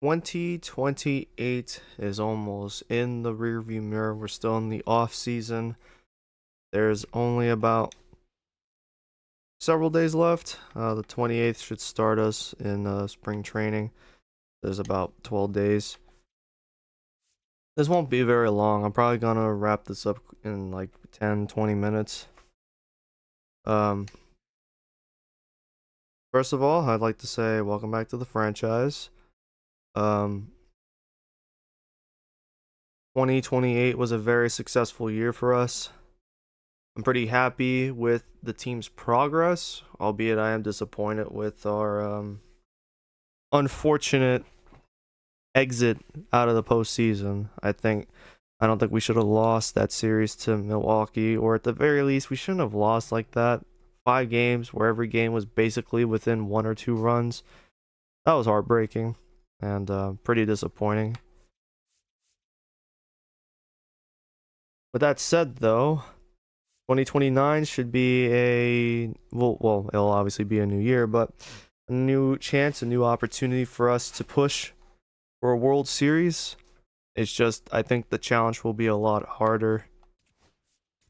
2028 is almost in the rearview mirror. We're still in the off season. There's only about several days left. The 28th should start us in spring training. There's about 12 days. This won't be very long. I'm probably gonna wrap this up in like 10-20 minutes. Um, First of all, I'd like to say welcome back to the franchise. Um, 2028 was a very successful year for us. I'm pretty happy with the team's progress, albeit I am disappointed with our unfortunate exit out of the postseason. I don't think we should have lost that series to Milwaukee, or at the very least, we shouldn't have lost like that. 5 games where every game was basically within 1 or 2 runs. That was heartbreaking and pretty disappointing. With that said, though, 2029 should be it'll obviously be a new year, but a new chance, a new opportunity for us to push for a World Series. It's just, I think the challenge will be a lot harder.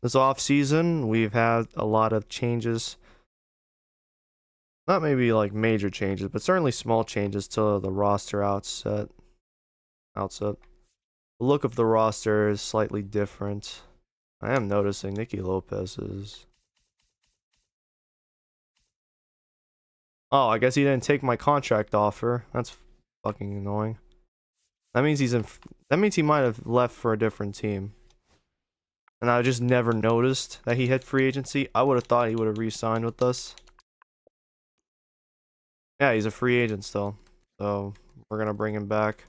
This off season, we've had a lot of changes. Not maybe like major changes, but certainly small changes to the roster outset. The look of the roster is slightly different. I am noticing Nicky Lopez is. Oh, I guess he didn't take my contract offer. That's fucking annoying. That means That means he might have left for a different team. And I just never noticed that he hit free agency. I would have thought he would have re-signed with us. Yeah, he's a free agent still. So we're gonna bring him back.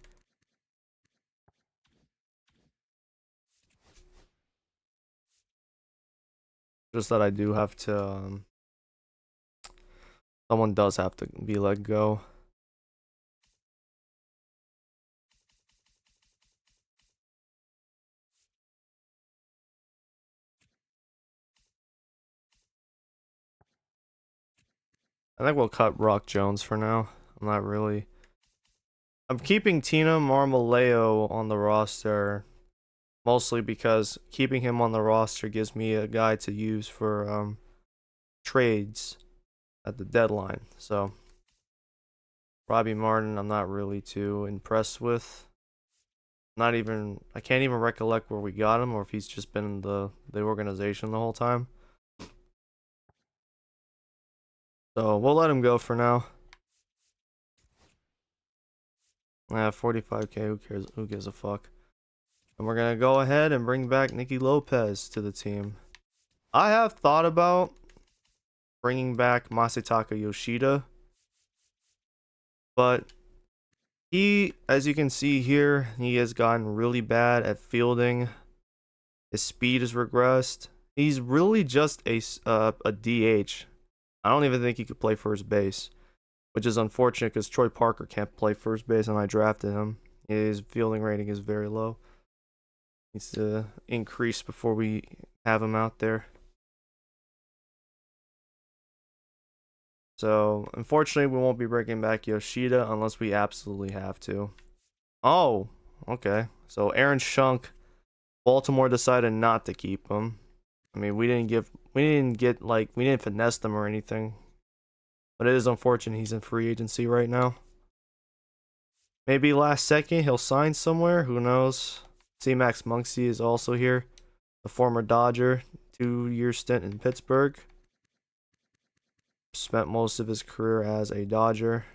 Just that I do have to. Someone does have to be let go. I think we'll cut Brock Jones for now. I'm not really. I'm keeping Tina Marmoleo on the roster mostly because keeping him on the roster gives me a guy to use for trades at the deadline. So Robbie Martin, I'm not really too impressed with. I can't even recollect where we got him or if he's just been in the organization the whole time. So we'll let him go for now. 45K, who cares? Who gives a fuck? And we're gonna go ahead and bring back Nicky Lopez to the team. I have thought about bringing back Masataka Yoshida, but as you can see here, he has gotten really bad at fielding. His speed has regressed. He's really just a DH. I don't even think he could play first base, which is unfortunate because Troy Parker can't play first base and I drafted him. His fielding rating is very low. Needs to increase before we have him out there. So, unfortunately, we won't be bringing back Yoshida unless we absolutely have to. Oh, okay. So, Aaron Schunk, Baltimore decided not to keep him. I mean, we didn't finesse them or anything. But it is unfortunate he's in free agency right now. Maybe last second he'll sign somewhere, who knows? C-Max Muncy is also here. The former Dodger, 2-year stint in Pittsburgh. Spent most of his career as a Dodger.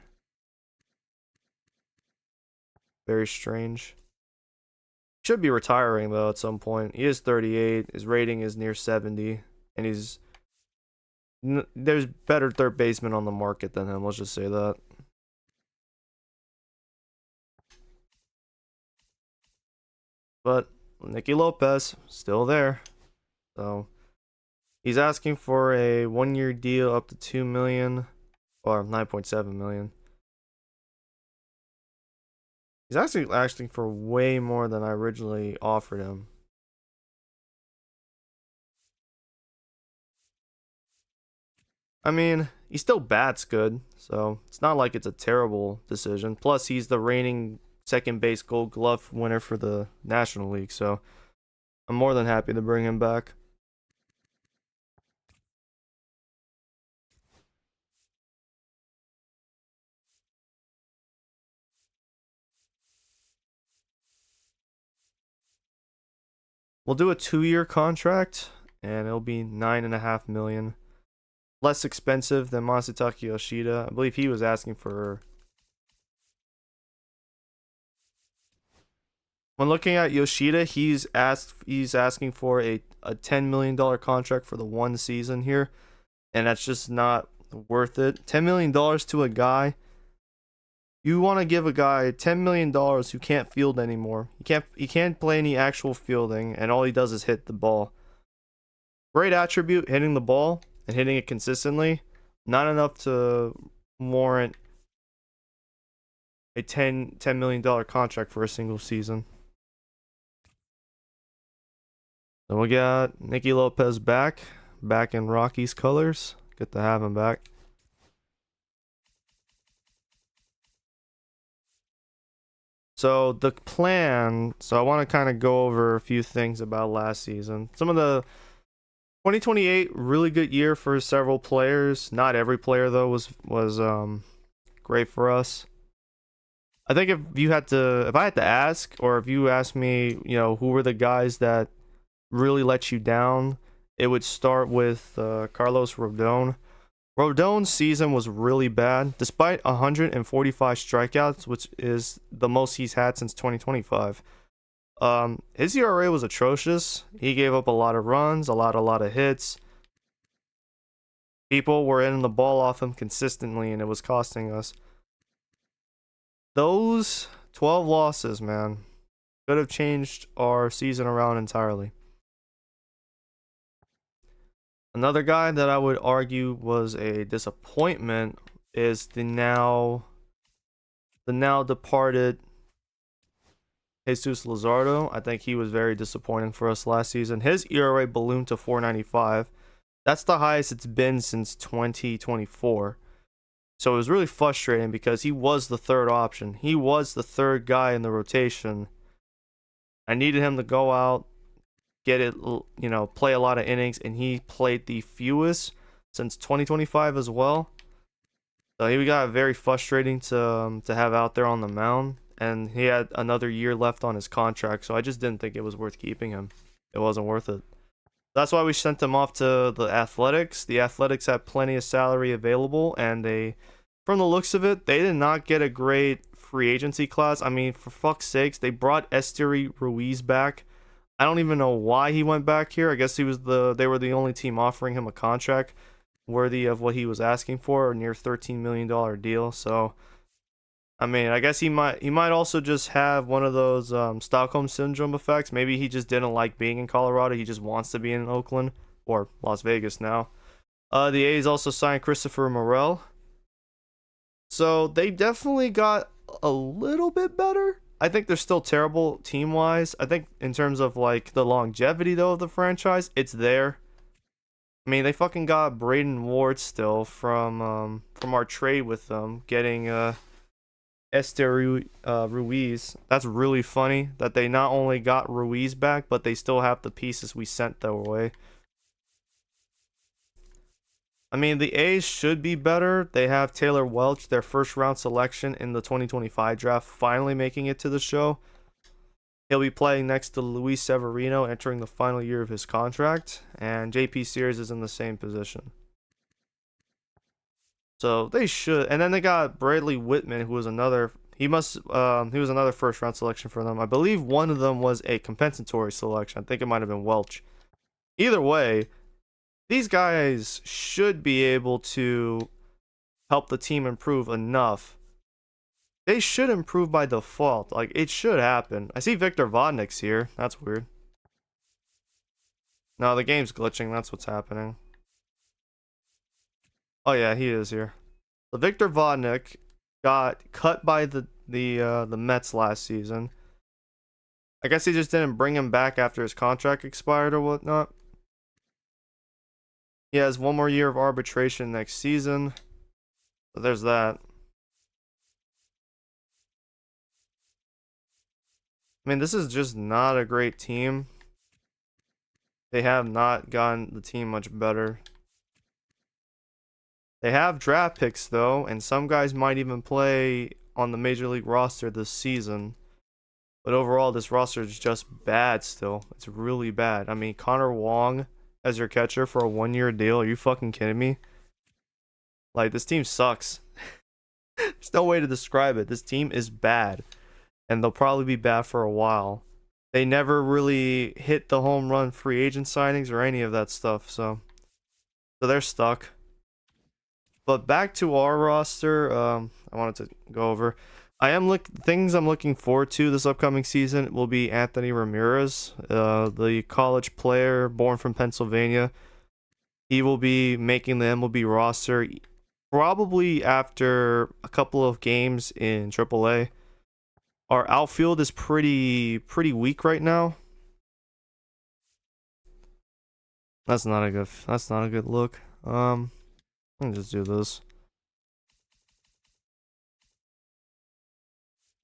Very strange. Should be retiring though at some point. He is 38. His rating is near 70, and there's better third basemen on the market than him. Let's just say that. But Nicky Lopez still there, so he's asking for a 1-year deal up to $2 million or 9.7 million. He's actually asking for way more than I originally offered him. I mean, he still bats good, so it's not like it's a terrible decision. Plus, he's the reigning second base Gold Glove winner for the National League, so I'm more than happy to bring him back. We'll do a 2-year contract, and it'll be $9.5 million. Less expensive than Masataka Yoshida. I believe he was asking for. When looking at Yoshida, he's asking for a $10 million contract for the 1 season here, and that's just not worth it. $10 million to a guy. You want to give a guy $10 million who can't field anymore. He can't play any actual fielding, and all he does is hit the ball. Great attribute, hitting the ball and hitting it consistently. Not enough to warrant a $10 million contract for a single season. Then we got Nicky Lopez back in Rockies colors. Good to have him back. So the plan, so I want to kind of go over a few things about last season. Some of the 2028 really good year for several players. Not every player though was great for us. I think if I had to ask, or if you asked me, who were the guys that really let you down, it would start with Carlos Rodon. Rodon's season was really bad, despite 145 strikeouts, which is the most he's had since 2025. His ERA was atrocious. He gave up a lot of runs, a lot of hits. People were hitting the ball off him consistently, and it was costing us. Those 12 losses, man, could have changed our season around entirely. Another guy that I would argue was a disappointment is the now departed Jesus Luzardo. I think he was very disappointing for us last season. His ERA ballooned to 4.95. That's the highest it's been since 2024. So it was really frustrating because he was the third option. He was the third guy in the rotation. I needed him to go out, get it, play a lot of innings, and he played the fewest since 2025 as well. So he got very frustrating to have out there on the mound, and he had another year left on his contract, so I just didn't think it was worth keeping him. It wasn't worth it. That's why we sent him off to the Athletics. The Athletics had plenty of salary available, and from the looks of it, they did not get a great free agency class. I mean, for fuck's sakes, they brought Esteury Ruiz back. I don't even know why he went back here. I guess they were the only team offering him a contract worthy of what he was asking for, a near $13 million deal. So, I mean, I guess he might also just have one of those Stockholm syndrome effects. Maybe he just didn't like being in Colorado. He just wants to be in Oakland or Las Vegas now. The A's also signed Christopher Morel. So they definitely got a little bit better. I think they're still terrible team-wise. I think in terms of like the longevity though of the franchise, it's there. I mean, they fucking got Braden Ward still from our trade with them, getting Esteury Ruiz. That's really funny that they not only got Ruiz back, but they still have the pieces we sent their way. I mean, the A's should be better. They have Taylor Welch, their first round selection in the 2025 draft, finally making it to the show. He'll be playing next to Luis Severino, entering the final year of his contract, and JP Sears is in the same position. So they should. And then they got Bradley Whitman, who was another. He was another first round selection for them. I believe one of them was a compensatory selection. I think it might have been Welch. Either way, these guys should be able to help the team improve enough. They should improve by default. Like, it should happen. I see Victor Vodnik's here. That's weird. No, the game's glitching. That's what's happening. Oh yeah, he is here. So Victor Vodnik got cut by the Mets last season. I guess he just didn't bring him back after his contract expired or whatnot. He has one more year of arbitration next season. So there's that. I mean, this is just not a great team. They have not gotten the team much better. They have draft picks, though, and some guys might even play on the Major League roster this season. But overall, this roster is just bad still. It's really bad. I mean, Connor Wong as your catcher for a 1-year deal. Are you fucking kidding me? Like, this team sucks. There's no way to describe it. This team is bad. And they'll probably be bad for a while. They never really hit the home run free agent signings or any of that stuff. So they're stuck. But back to our roster, I wanted to go over. Things I'm looking forward to this upcoming season will be Anthony Ramirez, the college player born from Pennsylvania. He will be making the MLB roster probably after a couple of games in AAA. Our outfield is pretty weak right now. That's not a good look. Let me just do this.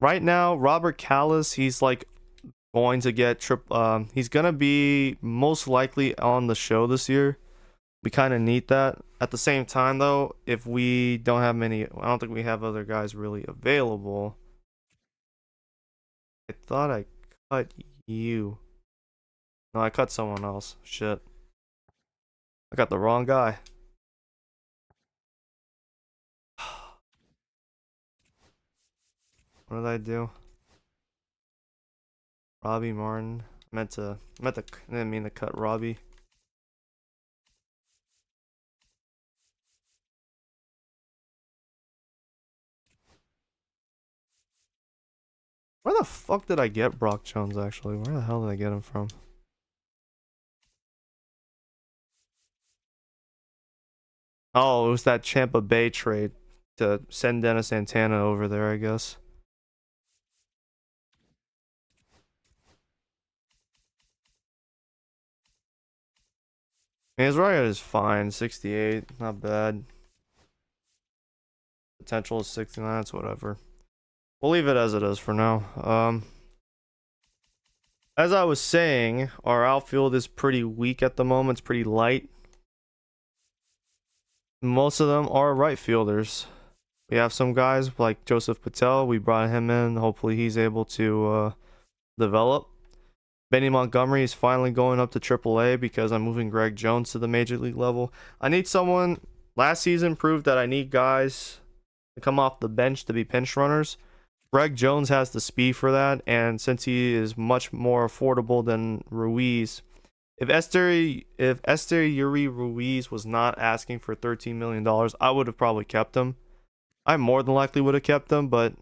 Right now, Robert Callis, he's like going to get he's gonna be most likely on the show this year. We kind of need that. At the same time, though, if we don't have many, I don't think we have other guys really available. I thought I cut you. No, I cut someone else. Shit. I got the wrong guy. What did I do? Robbie Martin. I didn't mean to cut Robbie. Where the fuck did I get Brock Jones, actually? Where the hell did I get him from? Oh, it was that Tampa Bay trade to send Dennis Santana over there, I guess. I mean, his record is fine. 68, not bad. Potential is 69, that's whatever. We'll leave it as it is for now. As I was saying, our outfield is pretty weak at the moment. It's pretty light. Most of them are right fielders. We have some guys like Joseph Patel. We brought him in. Hopefully he's able to develop. Benny Montgomery is finally going up to AAA because I'm moving Greg Jones to the Major League level. I need someone. Last season proved that I need guys to come off the bench to be pinch runners. Greg Jones has the speed for that, and since he is much more affordable than Ruiz, if Esteury Ruiz was not asking for $13 million, I would have probably kept him. I more than likely would have kept him, but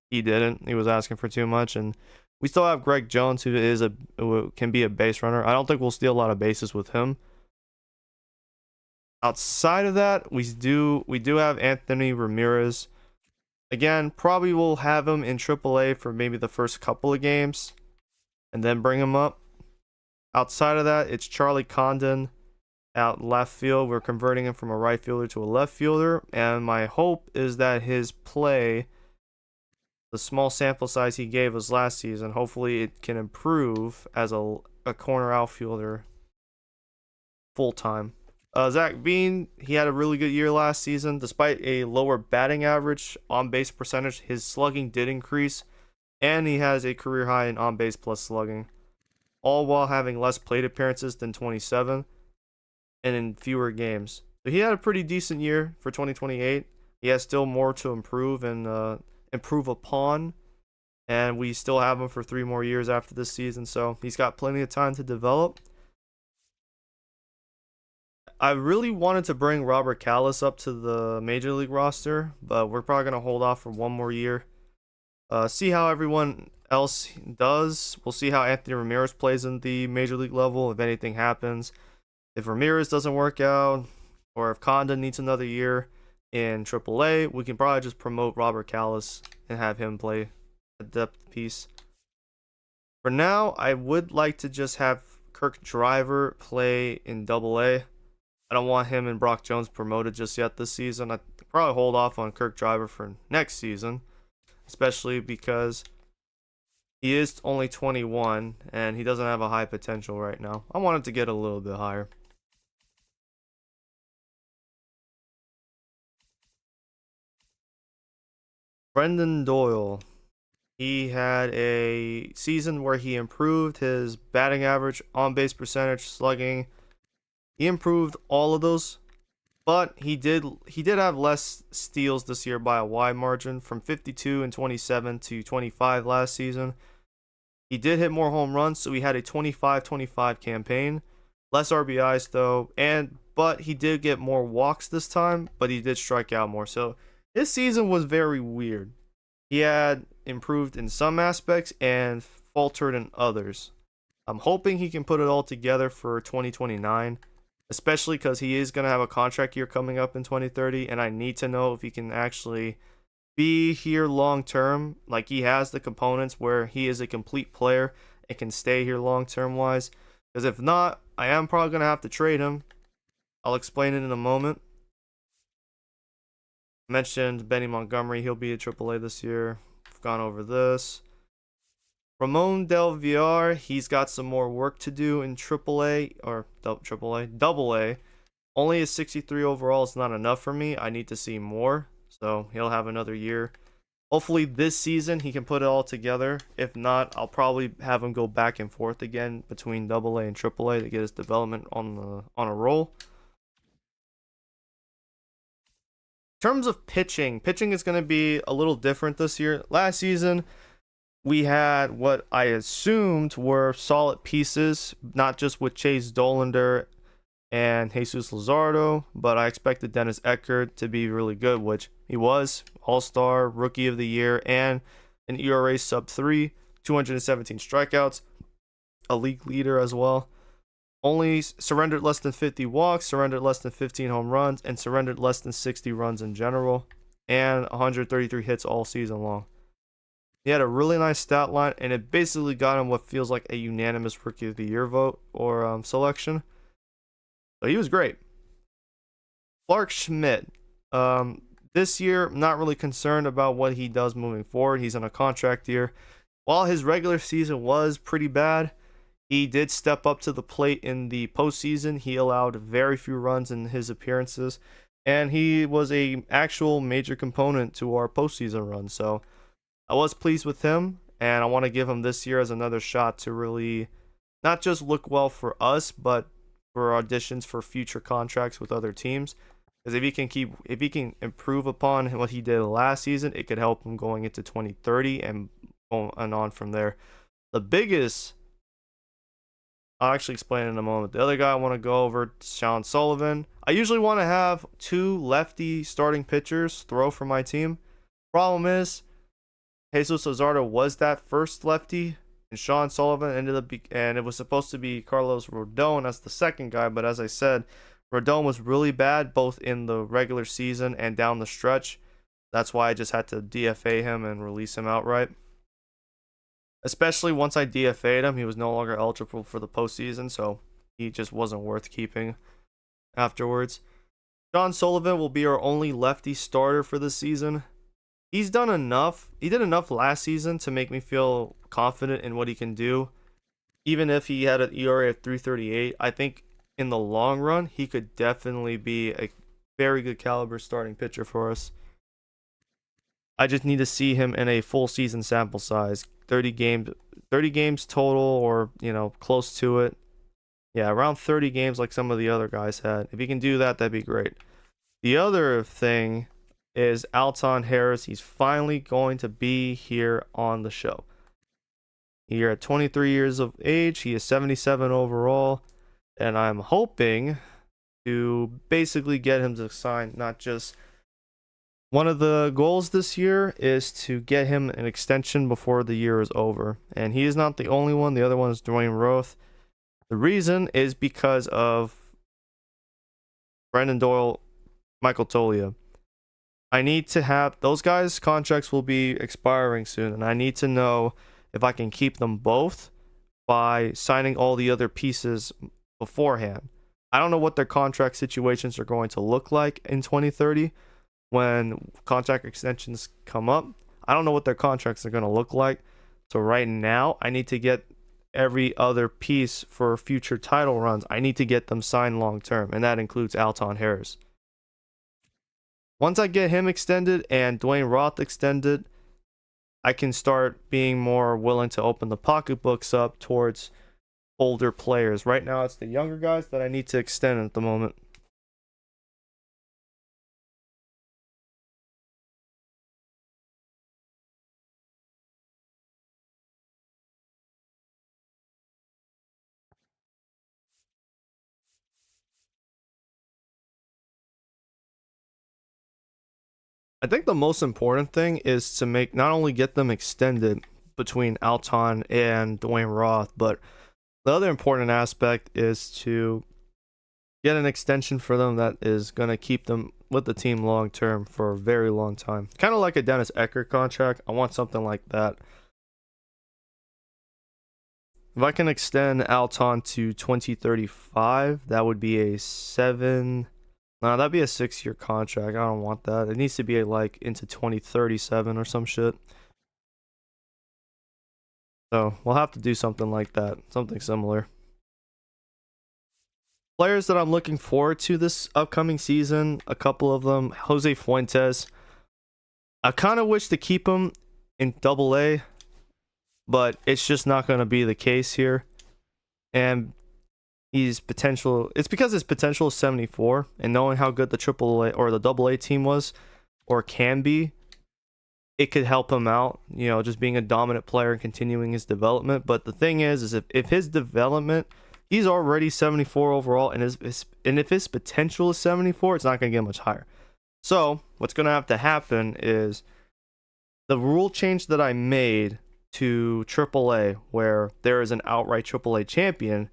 he didn't. He was asking for too much, and we still have Greg Jones, who can be a base runner. I don't think we'll steal a lot of bases with him. Outside of that, we do have Anthony Ramirez. Again, probably we'll have him in AAA for maybe the first couple of games, and then bring him up. Outside of that, it's Charlie Condon out left field. We're converting him from a right fielder to a left fielder, and my hope is that his play, the small sample size he gave us last season, hopefully it can improve as a corner outfielder full time. Zach Bean, he had a really good year last season. Despite a lower batting average, on-base percentage, his slugging did increase, and he has a career high in on-base plus slugging, all while having less plate appearances than 27 and in fewer games. So he had a pretty decent year for 2028. He has still more to improve and improve upon, and we still have him for 3 more years after this season, so he's got plenty of time to develop. I really wanted to bring Robert Callis up to the Major League roster, but we're probably going to hold off for 1 more year. See how everyone else does. We'll see how Anthony Ramirez plays in the Major League level, if anything happens. If Ramirez doesn't work out, or if Condon needs another year in AAA, we can probably just promote Robert Callis and have him play a depth piece. For now, I would like to just have Kirk Driver play in AA. I don't want him and Brock Jones promoted just yet this season. I probably hold off on Kirk Driver for next season, especially because he is only 21 and he doesn't have a high potential right now. I wanted to get a little bit higher. Brendan Doyle. He had a season where he improved his batting average, on base percentage, slugging. He improved all of those, but he did have less steals this year by a wide margin, from 52 and 27 to 25 last season. He did hit more home runs, so he had a 25-25 campaign. Less RBIs though, but he did get more walks this time, but he did strike out more. So his season was very weird. He had improved in some aspects and faltered in others. I'm hoping he can put it all together for 2029, especially because he is going to have a contract year coming up in 2030, and I need to know if he can actually be here long term. Like, he has the components where he is a complete player and can stay here long term wise. Because if not, I am probably going to have to trade him. I'll explain it in a moment. Mentioned Benny Montgomery, he'll be at AAA this year. I've gone over this. Ramon Del Villar, he's got some more work to do in AAA, or Double A. Only a 63 overall is not enough for me. I need to see more, so he'll have another year. Hopefully this season he can put it all together. If not, I'll probably have him go back and forth again between Double A and AAA to get his development on a roll. In terms of pitching is going to be a little different this year. Last season, we had what I assumed were solid pieces, not just with Chase Dollander and Jesus Luzardo, but I expected Dennis Eckert to be really good, which he was. All-Star, Rookie of the Year, and an ERA sub-3, 217 strikeouts, a league leader as well. Only surrendered less than 50 walks, surrendered less than 15 home runs, and surrendered less than 60 runs in general, and 133 hits all season long. He had a really nice stat line, and it basically got him what feels like a unanimous Rookie of the Year vote or selection. So he was great. Clark Schmidt. This year, not really concerned about what he does moving forward. He's on a contract year. While his regular season was pretty bad, he did step up to the plate in the postseason. He allowed very few runs in his appearances, and he was a actual major component to our postseason run. So I was pleased with him, and I want to give him this year as another shot to really not just look well for us, but for auditions for future contracts with other teams. Because if he can improve upon what he did last season, it could help him going into 2030 and on from there. The biggest, I'll actually explain in a moment. The other guy I want to go over, Sean Sullivan. I usually want to have two lefty starting pitchers throw for my team. Problem is, Jesus Luzardo was that first lefty, and Sean Sullivan ended up and it was supposed to be Carlos Rodon as the second guy, but as I said, Rodon was really bad both in the regular season and down the stretch. That's why I just had to DFA him and release him outright. Especially once I DFA'd him, he was no longer eligible for the postseason, so he just wasn't worth keeping afterwards. Sean Sullivan will be our only lefty starter for this season. He's done enough. He did enough last season to make me feel confident in what he can do. Even if he had an ERA of 3.38, I think in the long run, he could definitely be a very good caliber starting pitcher for us. I just need to see him in a full season sample size, 30 games total, or close to it. Yeah, around 30 games like some of the other guys had. If he can do that, that'd be great. The other thing is Alton Harris. He's finally going to be here on the show. Here at 23 years of age, he is 77 overall. And I'm hoping to basically get him to sign. Not just one of the goals this year is to get him an extension before the year is over. And he is not the only one. The other one is Dwayne Roth. The reason is because of Brendan Doyle, Michael Toglia. I need to have those guys' contracts will be expiring soon, and I need to know if I can keep them both by signing all the other pieces beforehand. I don't know what their contract situations are going to look like in 2030, when contract extensions come up. I don't know what their contracts are going to look like. So right now, I need to get every other piece for future title runs. I need to get them signed long term, and that includes Alton Harris. Once I get him extended and Dwayne Roth extended, I can start being more willing to open the pocketbooks up towards older players. Right now, it's the younger guys that I need to extend at the moment. I think the most important thing is to make not only get them extended between Alton and Dwayne Roth, but the other important aspect is to get an extension for them that is going to keep them with the team long term for a very long time. Kind of like a Dennis Eckert contract. I want something like that. If I can extend Alton to 2035, that would be a 7. No, that'd be a 6-year contract. I don't want that. It needs to be like into 2037 or some shit. So we'll have to do something like that, something similar. Players that I'm looking forward to this upcoming season, a couple of them. Jose Fuentes. I kind of wish to keep him in Double A, but it's just not going to be the case here. And it's because his potential is 74, and knowing how good the Triple A or the Double A team was or can be, it could help him out, just being a dominant player and continuing his development. But the thing is if his development, he's already 74 overall, and if his potential is 74, it's not going to get much higher. So what's going to have to happen is the rule change that I made to AAA, where there is an outright AAA champion,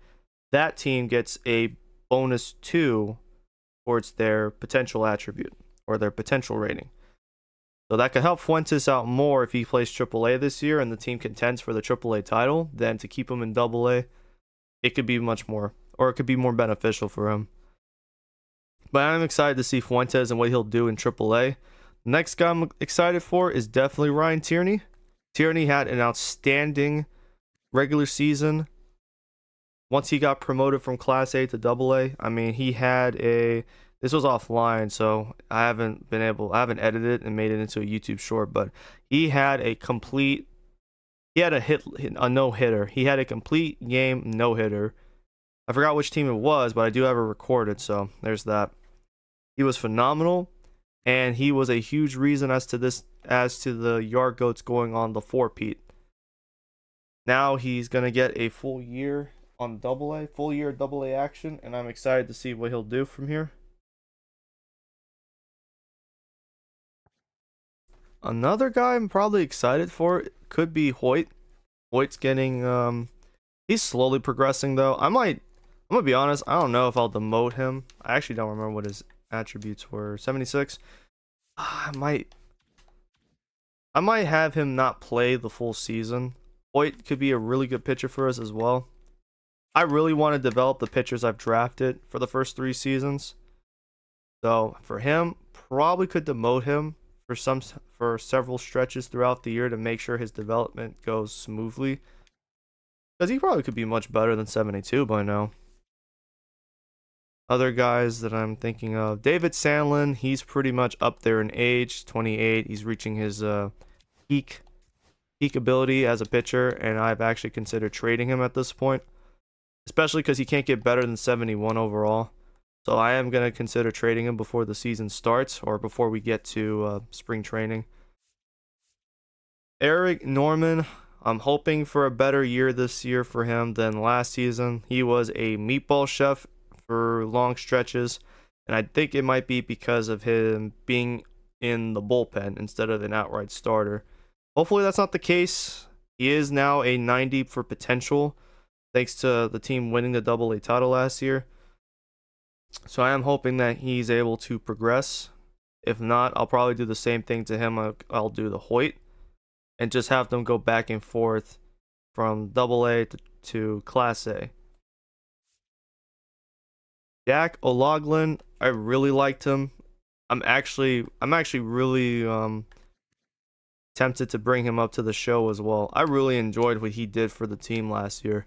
that team gets a bonus 2 towards their potential attribute or their potential rating. So that could help Fuentes out more if he plays AAA this year and the team contends for the AAA title than to keep him in AA. It could be much more, or it could be more beneficial for him. But I'm excited to see Fuentes and what he'll do in AAA. The next guy I'm excited for is definitely Ryan Tierney. Tierney had an outstanding regular season. Once he got promoted from Class A to AA, I mean, this was offline, so I haven't edited it and made it into a YouTube short, but he had a no-hitter. He had a complete game no-hitter. I forgot which team it was, but I do have it recorded, so there's that. He was phenomenal, and he was a huge reason as to the Yard Goats going on the 4-peat. Now he's going to get a full year on full year AA action, and I'm excited to see what he'll do from here. Another guy I'm probably excited for could be Hoyt. Hoyt's getting he's slowly progressing though. I'm gonna be honest, I don't know if I'll demote him. I actually don't remember what his attributes were. 76. I might have him not play the full season. Hoyt could be a really good pitcher for us as well. I really want to develop the pitchers I've drafted for the first 3 seasons. So for him, probably could demote him for several stretches throughout the year to make sure his development goes smoothly. Because he probably could be much better than 72 by now. Other guys that I'm thinking of, David Sandlin, he's pretty much up there in age, 28. He's reaching his peak ability as a pitcher, and I've actually considered trading him at this point, especially because he can't get better than 71 overall. So I am going to consider trading him before the season starts or before we get to spring training. Eric Norman, I'm hoping for a better year this year for him than last season. He was a meatball chef for long stretches, and I think it might be because of him being in the bullpen instead of an outright starter. Hopefully that's not the case. He is now a 90 for potential, thanks to the team winning the AA title last year. So I am hoping that he's able to progress. If not, I'll probably do the same thing to him I'll do the Hoyt, and just have them go back and forth from AA to Class A. Jack O'Loughlin, I really liked him I'm actually really tempted to bring him up to the show as well. I really enjoyed what he did for the team last year.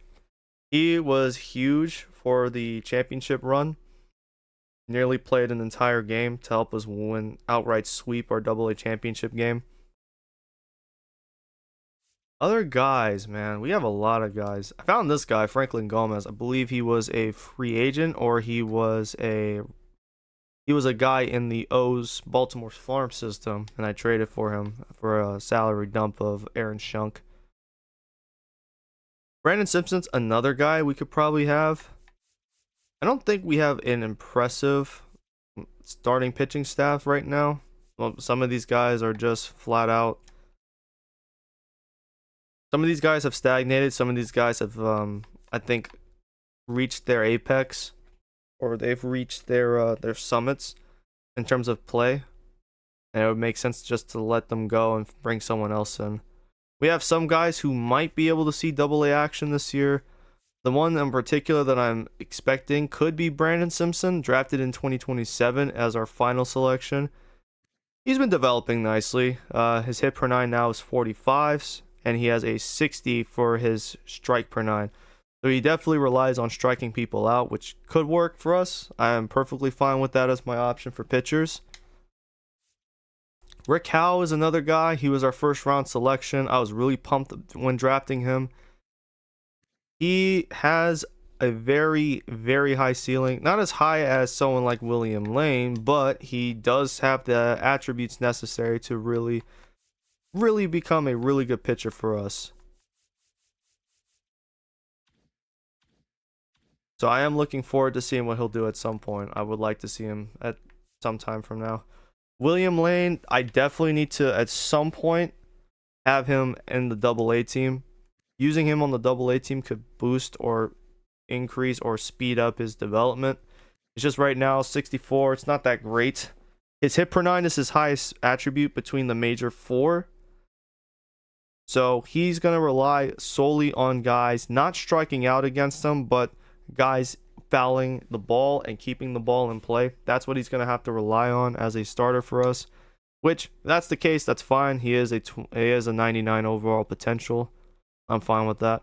He was huge for the championship run. Nearly played an entire game to help us win outright sweep our AA championship game. Other guys, man, we have a lot of guys. I found this guy, Franklin Gomez. I believe he was a free agent or he was a guy in the O's Baltimore's farm system, and I traded for him for a salary dump of Aaron Shunk. Brandon Simpson's another guy we could probably have. I don't think we have an impressive starting pitching staff right now. Well, some of these guys are just flat out. Some of these guys have stagnated. Some of these guys have, I think, reached their apex, or they've reached their summits in terms of play, and it would make sense just to let them go and bring someone else in. We have some guys who might be able to see AA action this year. The one in particular that I'm expecting could be Brandon Simpson, drafted in 2027 as our final selection. He's been developing nicely. His hit per nine now is 45s, and he has a 60 for his strike per nine. So he definitely relies on striking people out, which could work for us. I am perfectly fine with that as my option for pitchers. Rick Howe is another guy. He was our first round selection. I was really pumped when drafting him. He has a very, very high ceiling. Not as high as someone like William Lane, but he does have the attributes necessary to really, really become a really good pitcher for us. So I am looking forward to seeing what he'll do at some point. I would like to see him at some time from now. William Lane, I definitely need to at some point have him in the AA team. Using him on the AA team could boost or increase or speed up his development. It's just right now 64. It's not that great. His hit per nine is his highest attribute between the major four. So he's going to rely solely on guys not striking out against him, but guys fouling the ball and keeping the ball in play. That's what he's going to have to rely on as a starter for us. Which, if that's the case, that's fine. He is a 99 overall potential. I'm fine with that.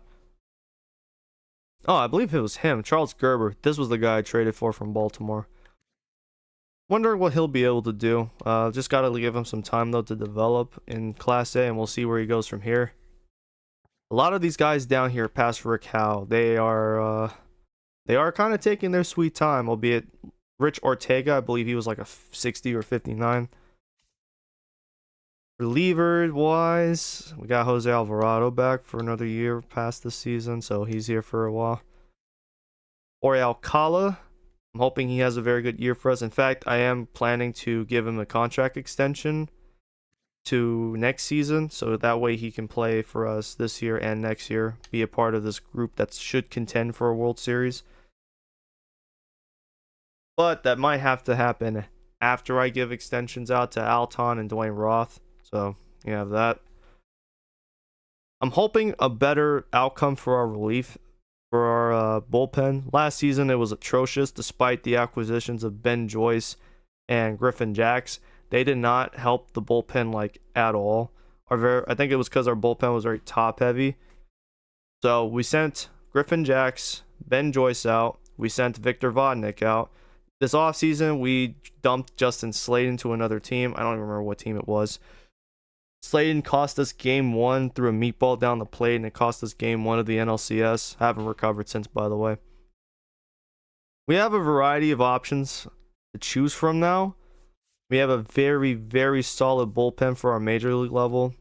Oh, I believe it was him, Charles Gerber. This was the guy I traded for from Baltimore. Wonder what he'll be able to do. Just got to give him some time, though, to develop in Class A, and we'll see where he goes from here. A lot of these guys down here past Rick Howe, they are kind of taking their sweet time, albeit Rich Ortega, I believe he was like a 60 or 59. Reliever wise, we got Jose Alvarado back for another year past the season, so he's here for a while. Ori Alcala, I'm hoping he has a very good year for us. In fact, I am planning to give him a contract extension to next season, so that way he can play for us this year and next year, be a part of this group that should contend for a World Series. But that might have to happen after I give extensions out to Alton and Dwayne Roth. So you have that. I'm hoping a better outcome for our relief, for our bullpen. Last season it was atrocious despite the acquisitions of Ben Joyce and Griffin Jacks. They did not help the bullpen like at all. I think it was because our bullpen was very top heavy. So we sent Griffin Jacks, Ben Joyce out. We sent Victor Vodnik out. This offseason, we dumped Justin Slayton to another team. I don't even remember what team it was. Slayton cost us game one through a meatball down the plate, and it cost us game one of the NLCS. I haven't recovered since, by the way. We have a variety of options to choose from now. We have a very, very solid bullpen for our major league level.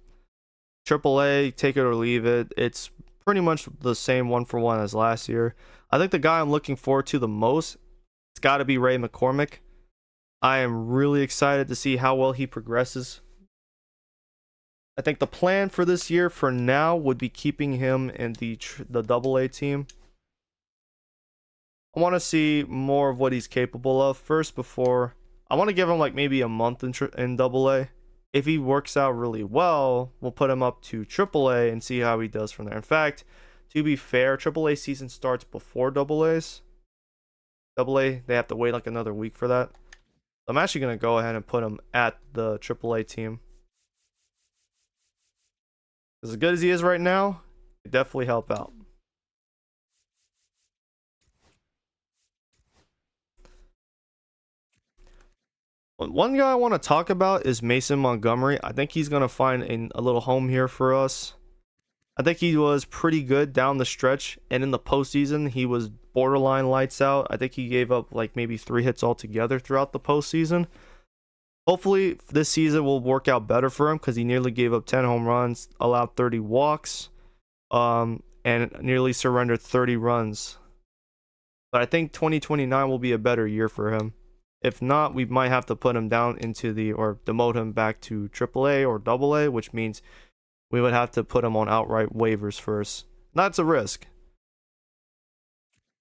AAA, take it or leave it. It's pretty much the same one for one as last year. I think the guy I'm looking forward to the most, it's got to be Ray McCormick. I am really excited to see how well he progresses. I think the plan for this year for now would be keeping him in the AA team. I want to see more of what he's capable of first before I want to give him like maybe a month in AA. If he works out really well, we'll put him up to AAA and see how he does from there. In fact, to be fair, AAA season starts before AA's. AA, they have to wait like another week for that. I'm actually going to go ahead and put him at the AAA team. As good as he is right now, he definitely help out. One guy I want to talk about is Mason Montgomery. I think he's going to find a little home here for us. I think he was pretty good down the stretch, and in the postseason, he was borderline lights out. I think he gave up like maybe 3 hits altogether throughout the postseason. Hopefully, this season will work out better for him because he nearly gave up 10 home runs, allowed 30 walks, and nearly surrendered 30 runs. But I think 2029 will be a better year for him. If not, we might have to put him down into or demote him back to AAA or AA, which means we would have to put him on outright waivers first. That's a risk.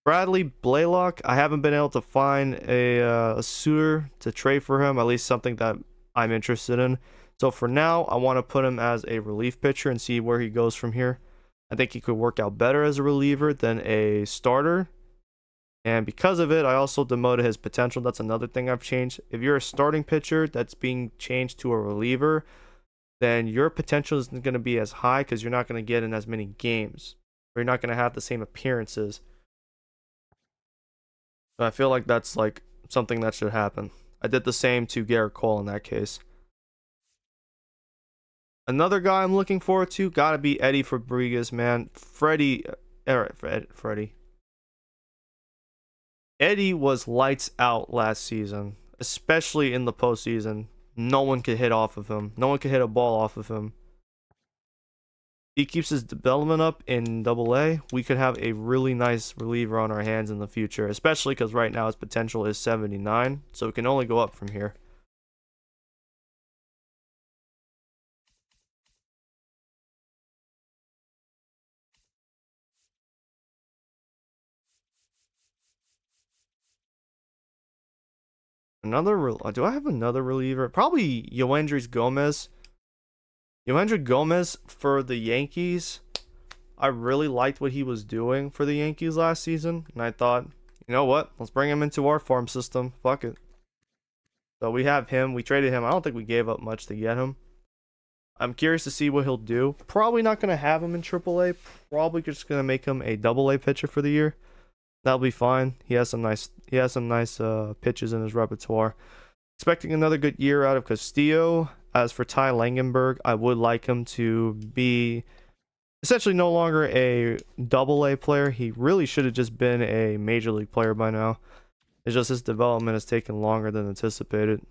Bradley Blaylock, I haven't been able to find a suitor to trade for him, at least something that I'm interested in. So for now, I want to put him as a relief pitcher and see where he goes from here. I think he could work out better as a reliever than a starter. And because of it, I also demoted his potential. That's another thing I've changed. If you're a starting pitcher that's being changed to a reliever, then your potential isn't going to be as high because you're not going to get in as many games, or you're not going to have the same appearances. So I feel like that's like something that should happen. I did the same to Garrett Cole in that case. Another guy I'm looking forward to gotta be Eddie Fabregas, man. Freddie. Eddie was lights out last season, especially in the postseason. No one could hit off of him. No one could hit a ball off of him. He keeps his development up in AA, we could have a really nice reliever on our hands in the future, especially because right now his potential is 79, so it can only go up from here. Do I have another reliever? Probably Yoendrys Gomez. Yoendry Gomez for the Yankees. I really liked what he was doing for the Yankees last season, and I thought, you know what? Let's bring him into our farm system. Fuck it. So we have him. We traded him. I don't think we gave up much to get him. I'm curious to see what he'll do. Probably not going to have him in AAA. Probably just going to make him a AA pitcher for the year. That'll be fine. He has some nice pitches in his repertoire. Expecting another good year out of Castillo. As for Ty Langenberg, I would like him to be essentially no longer a AA player. He really should have just been a major league player by now. It's just his development has taken longer than anticipated.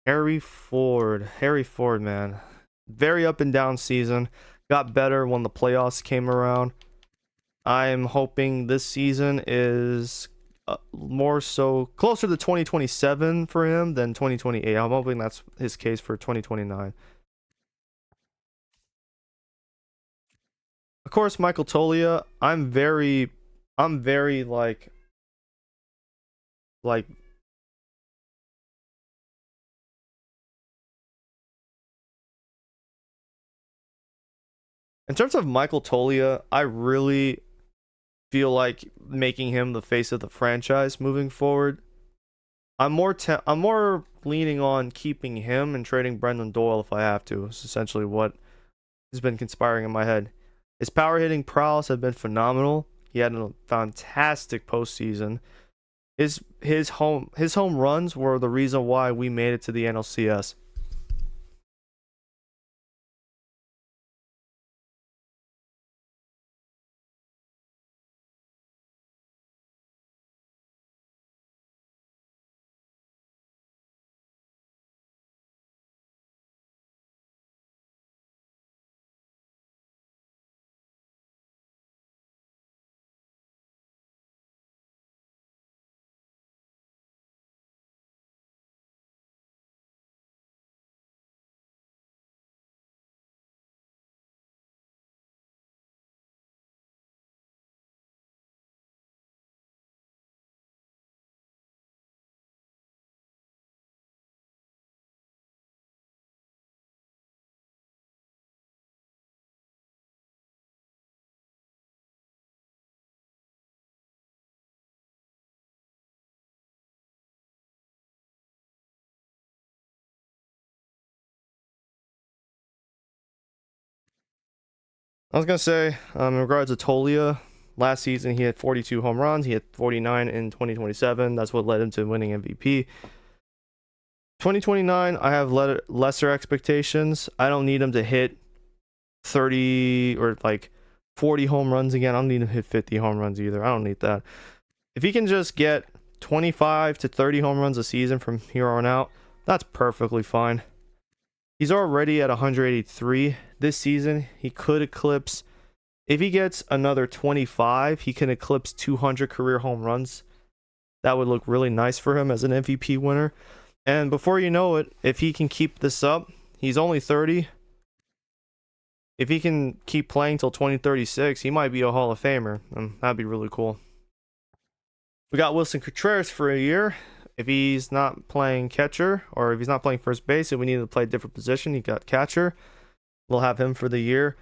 Harry Ford, man. Very up and down season. Got better when the playoffs came around. I'm hoping this season is more so closer to 2027 for him than 2028. I'm hoping that's his case for 2029. Of course, Michael Tolia. I'm very like in terms of Michael Tolia, I really feel like making him the face of the franchise moving forward. I'm more leaning on keeping him and trading Brendan Doyle if I have to. It's essentially what has been conspiring in my head. His power hitting prowess have been phenomenal. He had a fantastic postseason. His home runs were the reason why we made it to the NLCS. I was gonna say, in regards to Tolia, last season he had 42 home runs. He had 49 in 2027. That's what led him to winning MVP. 2029, I have lesser expectations. I don't need him to hit 30 or like 40 home runs again. I don't need him to hit 50 home runs either. I don't need that. If he can just get 25 to 30 home runs a season from here on out, that's perfectly fine. He's already at 183 this season. He could eclipse, if he gets another 25, he can eclipse 200 career home runs. That would look really nice for him as an MVP winner. And before you know it, if he can keep this up, he's only 30. If he can keep playing till 2036, he might be a Hall of Famer, and that'd be really cool. We got Wilson Contreras for a year. If he's not playing catcher, or if he's not playing first base, if we need to play a different position, he got catcher. We'll have him for the year.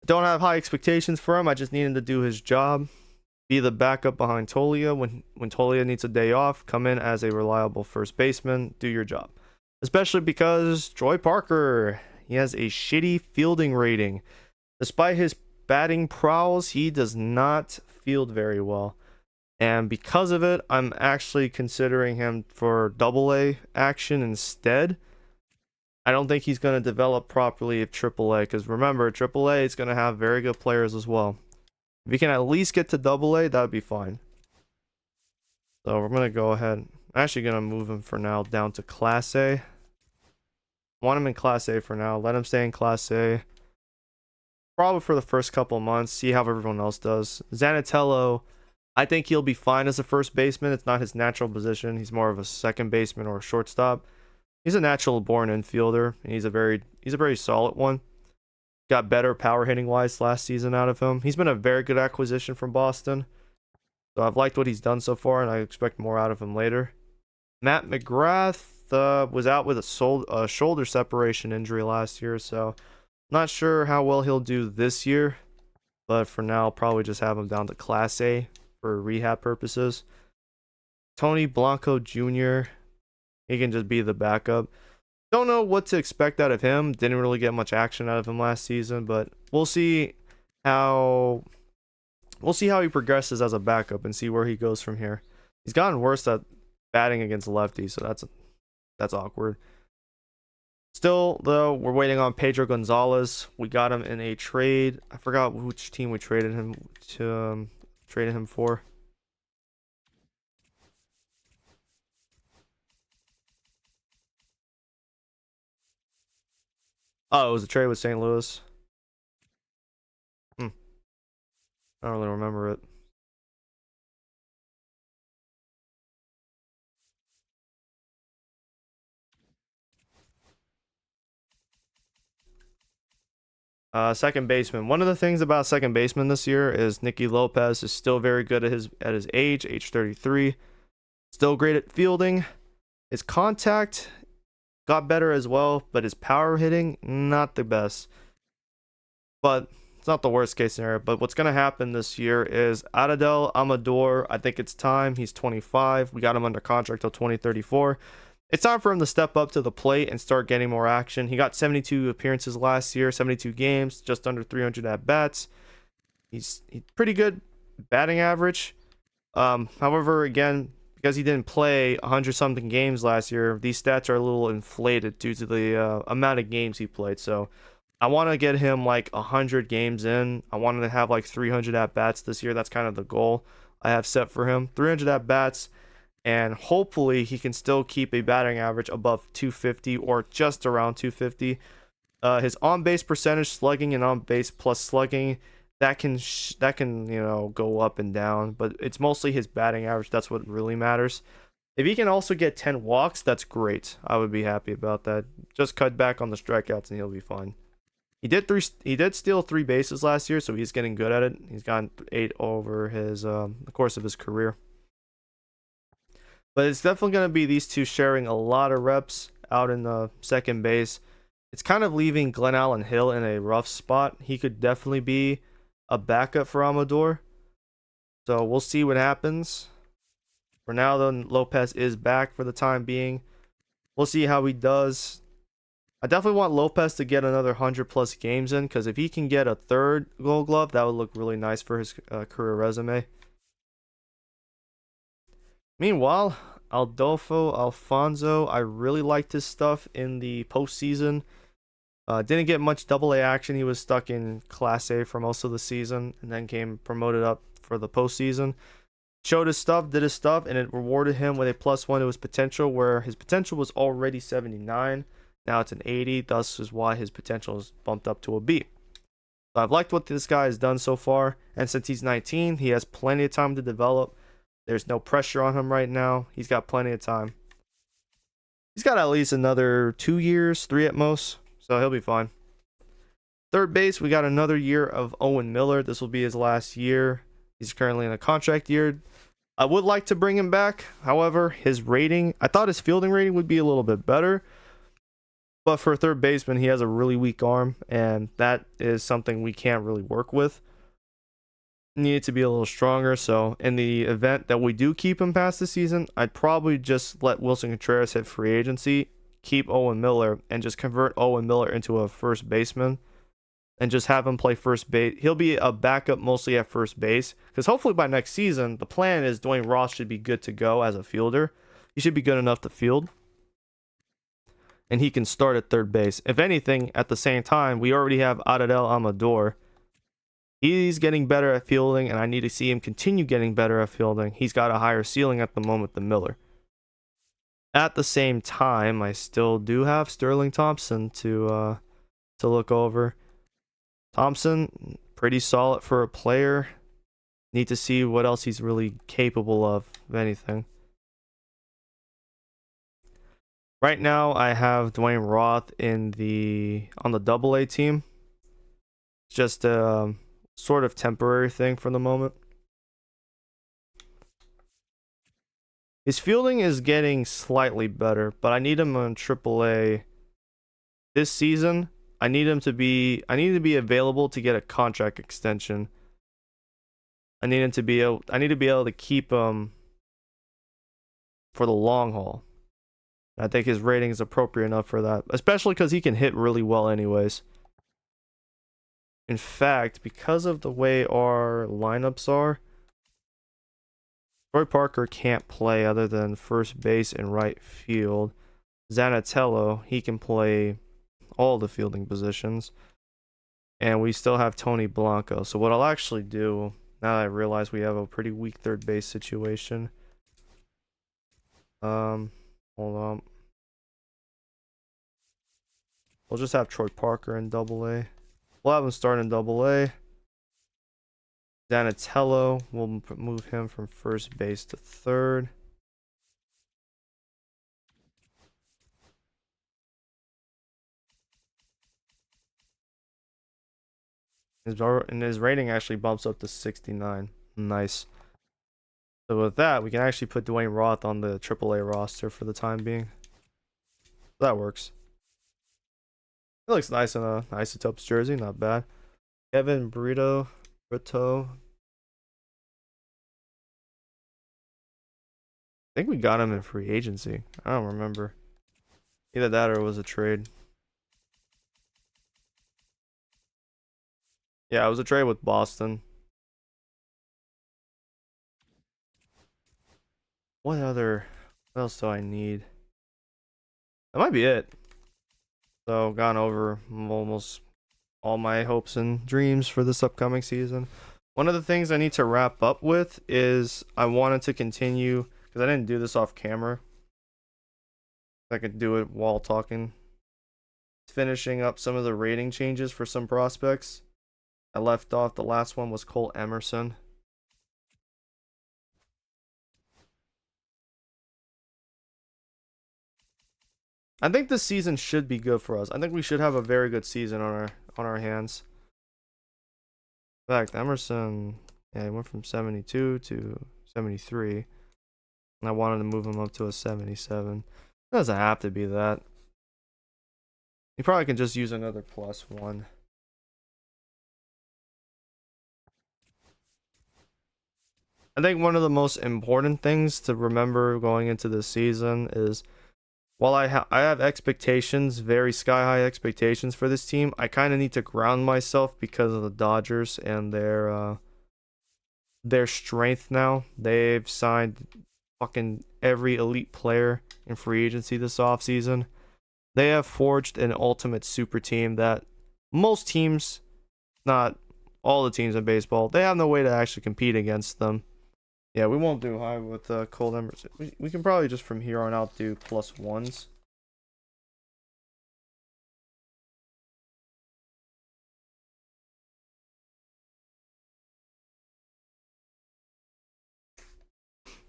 Don't have high expectations for him. I just need him to do his job. Be the backup behind Tolia. When Tolia needs a day off, come in as a reliable first baseman. Do your job. Especially because Troy Parker, he has a shitty fielding rating. Despite his batting prowess, he does not field very well. And because of it, I'm actually considering him for AA action instead. I don't think he's going to develop properly at AAA, because remember, AAA is going to have very good players as well. If he can at least get to AA, that would be fine. So we're going to go ahead. I'm actually going to move him for now down to Class A. I want him in Class A for now. Let him stay in Class A. Probably for the first couple months. See how everyone else does. Zanatello, I think he'll be fine as a first baseman. It's not his natural position. He's more of a second baseman or a shortstop. He's a natural born infielder, and he's a very solid one. Got better power hitting wise last season out of him. He's been a very good acquisition from Boston. So I've liked what he's done so far, and I expect more out of him later. Matt McGrath was out with a shoulder separation injury last year, so not sure how well he'll do this year. But for now, I'll probably just have him down to Class A for rehab purposes. Tony Blanco Jr., he can just be the backup. Don't know what to expect out of him. Didn't really get much action out of him last season, but we'll see how he progresses as a backup and see where he goes from here. He's gotten worse at batting against lefties, so that's awkward. Still, though, we're waiting on Pedro Gonzalez. We got him in a trade. I forgot which team we traded him for. Oh, it was a trade with St. Louis. I don't really remember it. Second baseman. One of the things about second baseman this year is Nicky Lopez is still very good at his age 33. Still great at fielding. His contact got better as well, but his power hitting, not the best. But it's not the worst case scenario. But what's going to happen this year is Adadel Amador, I think it's time. He's 25. We got him under contract till 2034. It's time for him to step up to the plate and start getting more action. He got 72 appearances last year, 72 games, just under 300 at-bats. He's pretty good batting average. However, again, because he didn't play 100-something games last year, these stats are a little inflated due to the amount of games he played. So I want to get him like 100 games in. I want him to have like 300 at-bats this year. That's kind of the goal I have set for him. 300 at-bats. And hopefully he can still keep a batting average above 250 or just around 250. His on-base percentage, slugging and on-base plus slugging, that can go up and down. But it's mostly his batting average. That's what really matters. If he can also get 10 walks, that's great. I would be happy about that. Just cut back on the strikeouts and he'll be fine. He did steal 3 bases last year, so he's getting good at it. He's gotten 8 over the course of his career. But it's definitely going to be these two sharing a lot of reps out in the second base. It's kind of leaving Glenn Allen Hill in a rough spot. He could definitely be a backup for Amador. So we'll see what happens. For now, though, Lopez is back for the time being. We'll see how he does. I definitely want Lopez to get another 100 plus games in, because if he can get a third Gold Glove, that would look really nice for his career resume. Meanwhile, Aldolfo Alfonso, I really liked his stuff in the postseason. Didn't get much double A action. He was stuck in Class A for most of the season and then came promoted up for the postseason. Showed his stuff, did his stuff, and it rewarded him with a +1 to his potential, where his potential was already 79. Now it's an 80, thus is why his potential is bumped up to a B. So I've liked what this guy has done so far, and since he's 19, he has plenty of time to develop. There's no pressure on him right now. He's got plenty of time. He's got at least another 2 years, 3 at most, so he'll be fine. Third base, we got another year of Owen Miller. This will be his last year. He's currently in a contract year. I would like to bring him back. However, his rating, I thought his fielding rating would be a little bit better. But for a third baseman, he has a really weak arm, and that is something we can't really work with. Need to be a little stronger. So in the event that we do keep him past the season, I'd probably just let Wilson Contreras hit free agency, keep Owen Miller, and just convert Owen Miller into a first baseman and just have him play first base. He'll be a backup mostly at first base, because hopefully by next season, the plan is Dwayne Ross should be good to go as a fielder. He should be good enough to field, and he can start at third base. If anything, at the same time, we already have Adel Amador. He's getting better at fielding, and I need to see him continue getting better at fielding. He's got a higher ceiling at the moment than Miller. At the same time, I still do have Sterling Thompson to look over. Thompson, pretty solid for a player. Need to see what else he's really capable of, if anything. Right now, I have Dwayne Roth on the AA team. It's just a sort of temporary thing for the moment. His fielding is getting slightly better, but I need him on AAA this season. I need to be available to get a contract extension. I need to be able to keep him for the long haul. I think his rating is appropriate enough for that, especially because he can hit really well anyways. In fact, because of the way our lineups are, Troy Parker can't play other than first base and right field. Zanatello, he can play all the fielding positions. And we still have Tony Blanco. So what I'll actually do, now that I realize we have a pretty weak third base situation. Hold on. We'll just have Troy Parker in AA. We'll have him start in AA. Zanatello, we'll move him from first base to third. His rating actually bumps up to 69. Nice. So with that, we can actually put Dwayne Roth on the AAA roster for the time being. That works. It looks nice in a Isotopes jersey, not bad. Kevin Brito. I think we got him in free agency. I don't remember. Either that or it was a trade. Yeah, it was a trade with Boston. What else do I need? That might be it. So, gone over almost all my hopes and dreams for this upcoming season. One of the things I need to wrap up with is I wanted to continue, because I didn't do this off camera. I could do it while talking. Finishing up some of the rating changes for some prospects. I left off, the last one was Cole Emerson. I think this season should be good for us. I think we should have a very good season on our hands. In fact, Emerson, yeah, he went from 72 to 73. And I wanted to move him up to a 77. It doesn't have to be that. You probably can just use another +1. I think one of the most important things to remember going into this season is while I have expectations, very sky high expectations for this team, I kind of need to ground myself because of the Dodgers and their strength now. They've signed fucking every elite player in free agency this offseason. They have forged an ultimate super team that most teams, not all the teams in baseball, they have no way to actually compete against them. Yeah, we won't do high with cold embers. We can probably just from here on out do plus ones.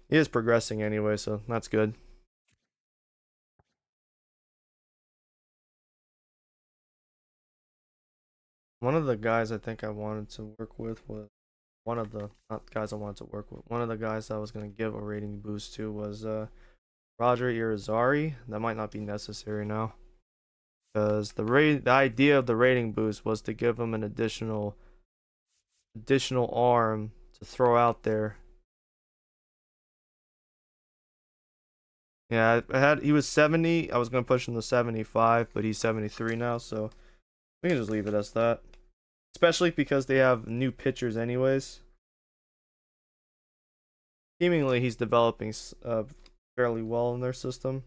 He is progressing anyway, so that's good. One of the guys I think I wanted to work with was one of the not guys I wanted to work with. One of the guys I was gonna give a rating boost to was Roger Irizarry. That might not be necessary now because the idea of the rating boost was to give him an additional arm to throw out there. Yeah, he was 70. I was gonna push him to 75, but he's 73 now, so we can just leave it as that. Especially because they have new pitchers anyways. Seemingly he's developing fairly well in their system.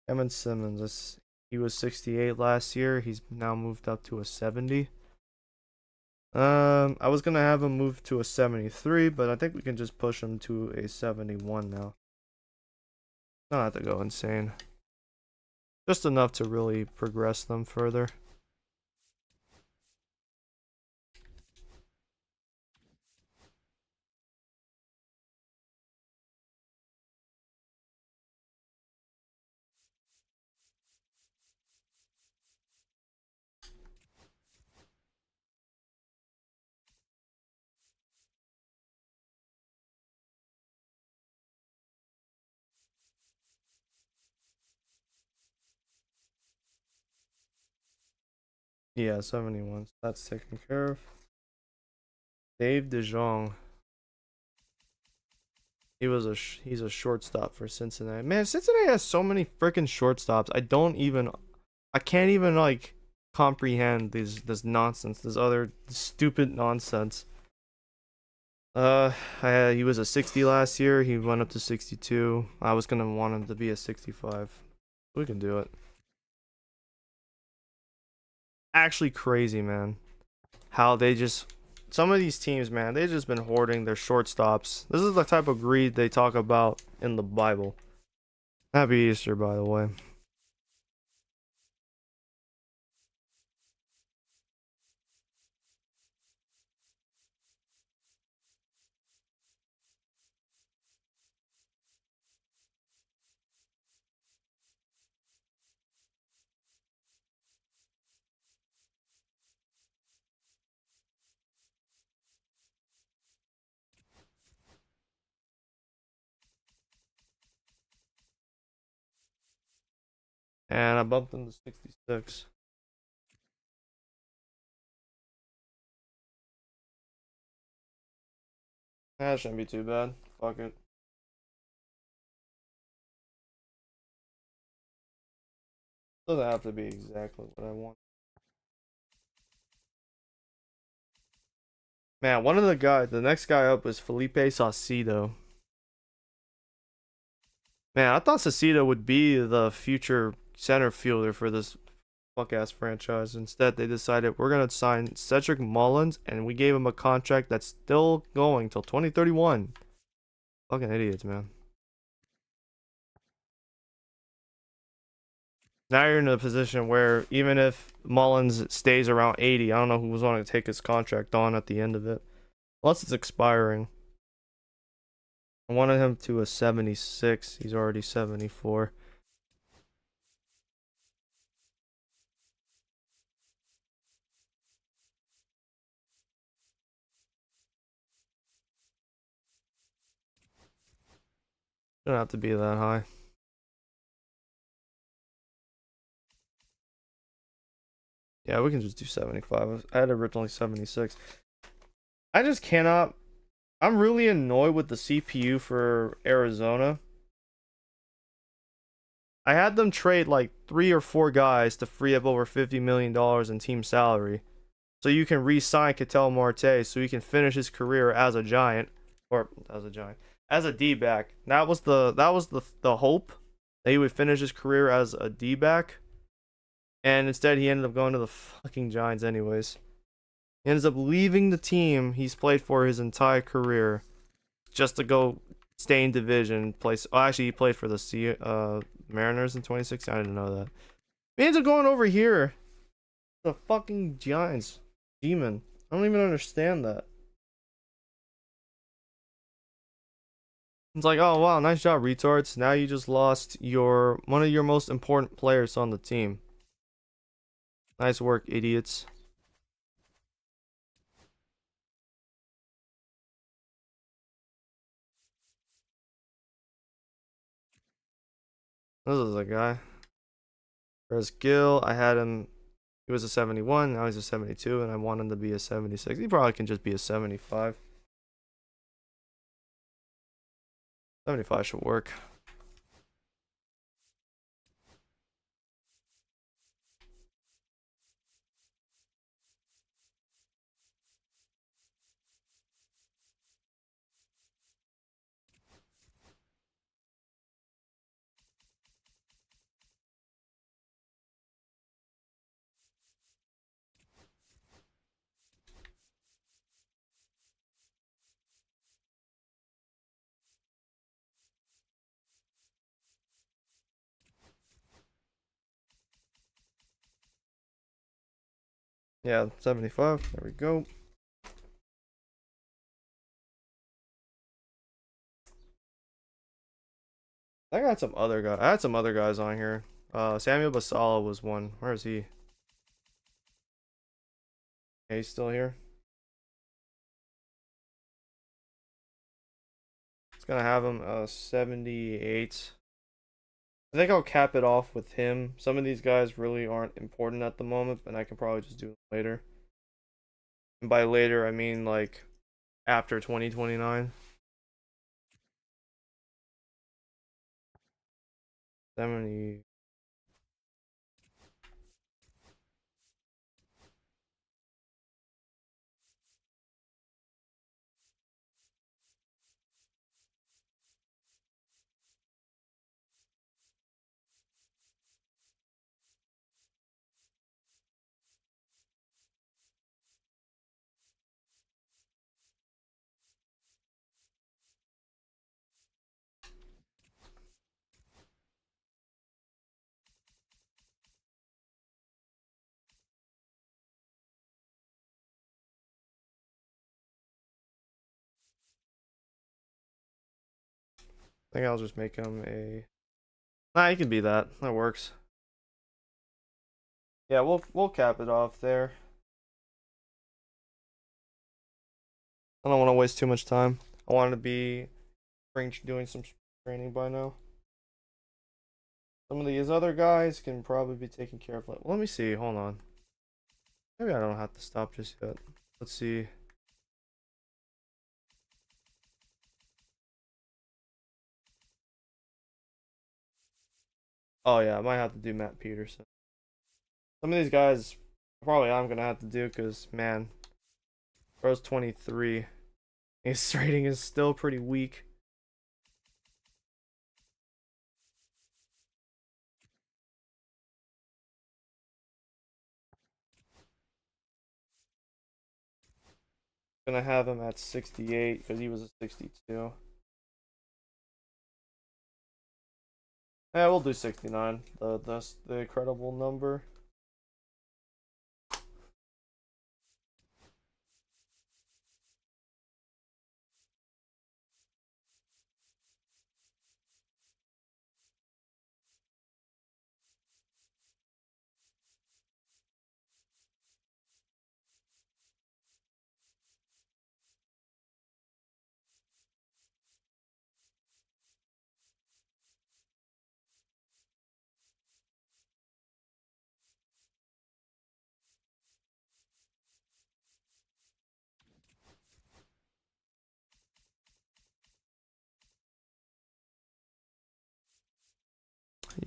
Evan Simmons, he was 68 last year. He's now moved up to a 70. I was gonna have him move to a 73, but I think we can just push him to a 71 now. Not have to go insane. Just enough to really progress them further. Yeah, 71. That's taken care of. Dave DeJong. He's a shortstop for Cincinnati. Man, Cincinnati has so many freaking shortstops. I can't even like comprehend this nonsense, this other stupid nonsense. Uh, he was a 60 last year. He went up to 62. I was gonna want him to be a 65. We can do it. Actually, crazy man. How they just some of these teams, man, they've just been hoarding their shortstops. This is the type of greed they talk about in the Bible. Happy Easter, by the way. And I bumped him to 66. That shouldn't be too bad. Fuck it. Doesn't have to be exactly what I want. Man, the next guy up was Felipe Saucedo. Man, I thought Saucedo would be the future center fielder for this fuck ass franchise. Instead, they decided we're gonna sign Cedric Mullins, and we gave him a contract that's still going till 2031. Fucking idiots, man. Now you're in a position where even if Mullins stays around 80, I don't know who was wanting to take his contract on at the end of it. Unless it's expiring. I wanted him to a 76. He's already 74. Don't have to be that high. Yeah, we can just do 75. I had originally 76. I just cannot. I'm really annoyed with the CPU for Arizona. I had them trade like 3 or 4 guys to free up over $50 million in team salary. So you can re-sign Ketel Marte so he can finish his career as a Giant. Or as a Giant. As a D-back. That was the hope that he would finish his career as a D-back. And instead he ended up going to the fucking Giants anyways. He ends up leaving the team he's played for his entire career just to go stay in division. Actually, he played for the Mariners in 2016. I didn't know that. He ends up going over here. The fucking Giants. Demon. I don't even understand that. It's like, oh wow, nice job, retards. Now you just lost one of your most important players on the team. Nice work, idiots. This is a guy. Whereas Gill, I had him. He was a 71. Now he's a 72, and I want him to be a 76. He probably can just be a 75. 75 should work. Yeah, 75. There we go. I got some other guy. I had some other guys on here. Samuel Basala was one. Where is he? Yeah, he's still here. It's gonna have him 78. I think I'll cap it off with him. Some of these guys really aren't important at the moment, and I can probably just do it later. And by later, I mean like after 2029. 70. I think I'll just make him a. Nah, he can be that. That works. Yeah, we'll cap it off there. I don't want to waste too much time. I want to be doing some training by now. Some of these other guys can probably be taken care of. Let me see. Hold on. Maybe I don't have to stop just yet. Let's see. Oh yeah, I might have to do Matt Peterson. Some of these guys probably I'm gonna have to do because man, bro's 23. His rating is still pretty weak. Gonna have him at 68 because he was a 62. Yeah, we'll do 69. That's the credible number.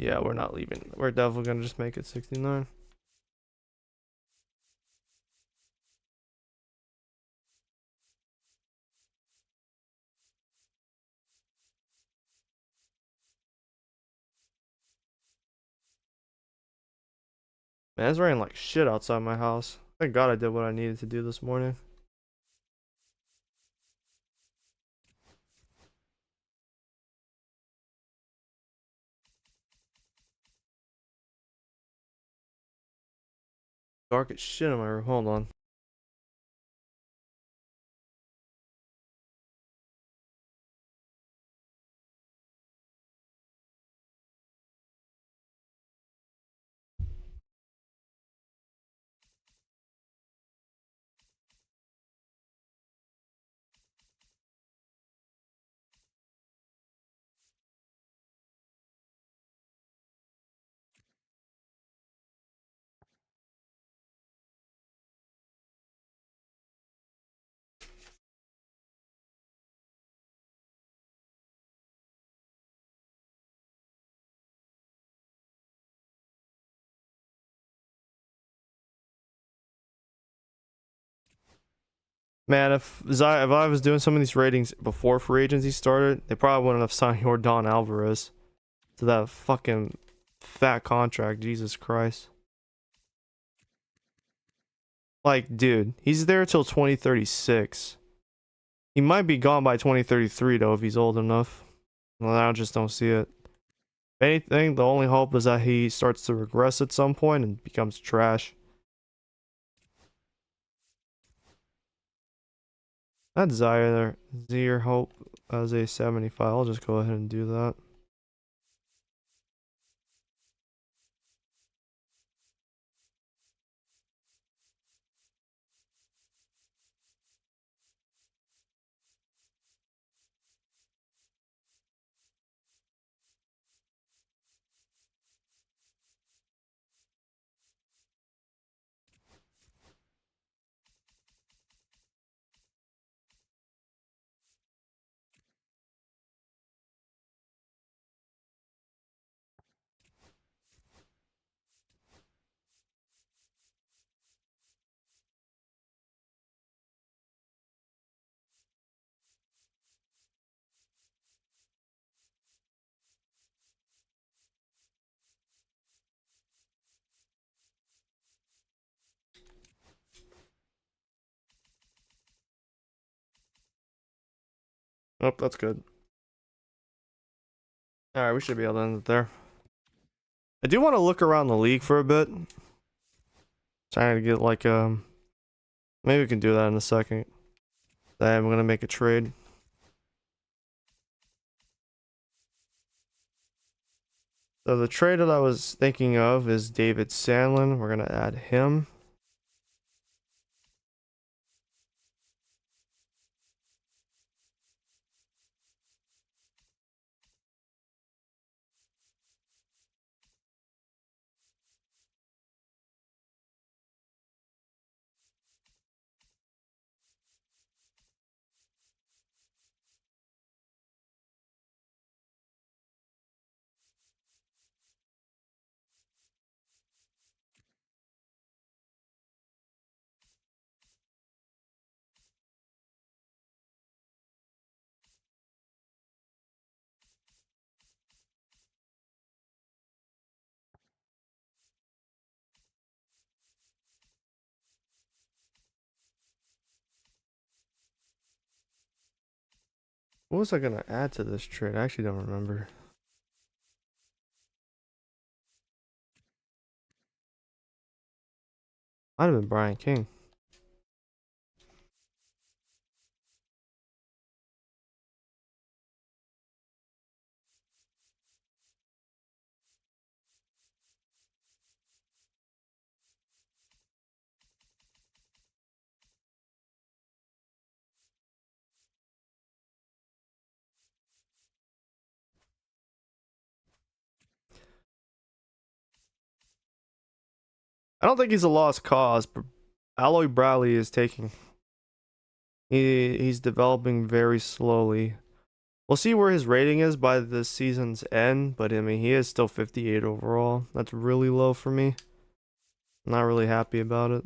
Yeah, we're not leaving. We're definitely gonna just make it 69. Man, it's raining like shit outside my house. Thank God I did what I needed to do this morning. Dark as shit in my room. Hold on. Man, if I was doing some of these ratings before free agency started, they probably wouldn't have signed Jordan Alvarez to that fucking fat contract. Jesus Christ. Like, dude, he's there till 2036. He might be gone by 2033 though if he's old enough. Well, I just don't see it. If anything, the only hope is that he starts to regress at some point and becomes trash. That's Zaire Hope as a 75. I'll just go ahead and do that. Oh, that's good. Alright, we should be able to end it there. I do want to look around the league for a bit. Trying to get like maybe we can do that in a second. Then I'm gonna make a trade. So the trade that I was thinking of is David Sandlin. We're gonna add him. What was I gonna add to this trade? I actually don't remember. Might have been Brian King. I don't think he's a lost cause, but Alloy Bradley is taking. He's developing very slowly. We'll see where his rating is by the season's end, but I mean, he is still 58 overall. That's really low for me. I'm not really happy about it.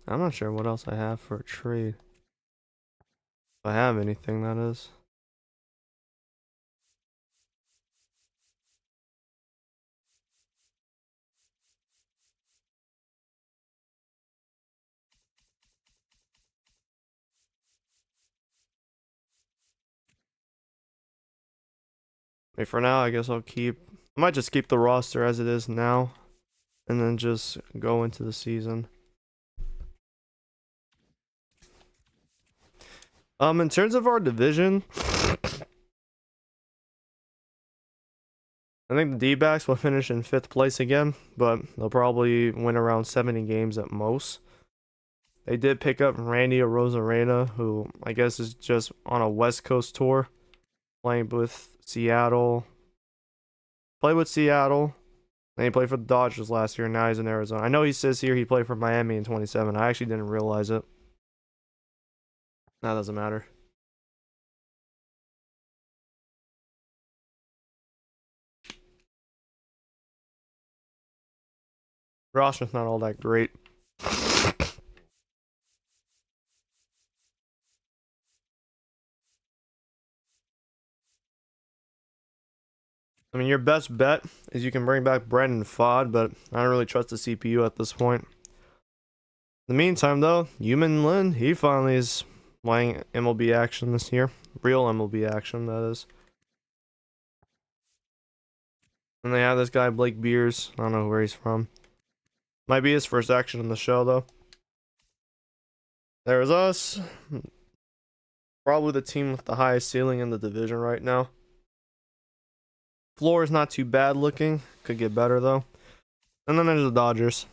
I'm not sure what else I have for a trade. If I have anything, that is. I mean, for now, I guess I might just keep the roster as it is now, and then just go into the season. In terms of our division, I think the D-backs will finish in 5th place again, but they'll probably win around 70 games at most. They did pick up Randy Arozarena, who I guess is just on a West Coast tour, playing with Seattle. Played with Seattle, and he played for the Dodgers last year, and now he's in Arizona. I know he says here he played for Miami in 27. I actually didn't realize it. That doesn't matter. Roster's not all that great. I mean, your best bet is you can bring back Brandon Fod, but I don't really trust the CPU at this point. In the meantime, though, Yumin Lin, he finally is playing MLB action this year. Real MLB action, that is. And they have this guy, Blake Beers. I don't know where he's from. Might be his first action in the show, though. There's us. Probably the team with the highest ceiling in the division right now. Floor is not too bad looking. Could get better, though. And then there's the Dodgers.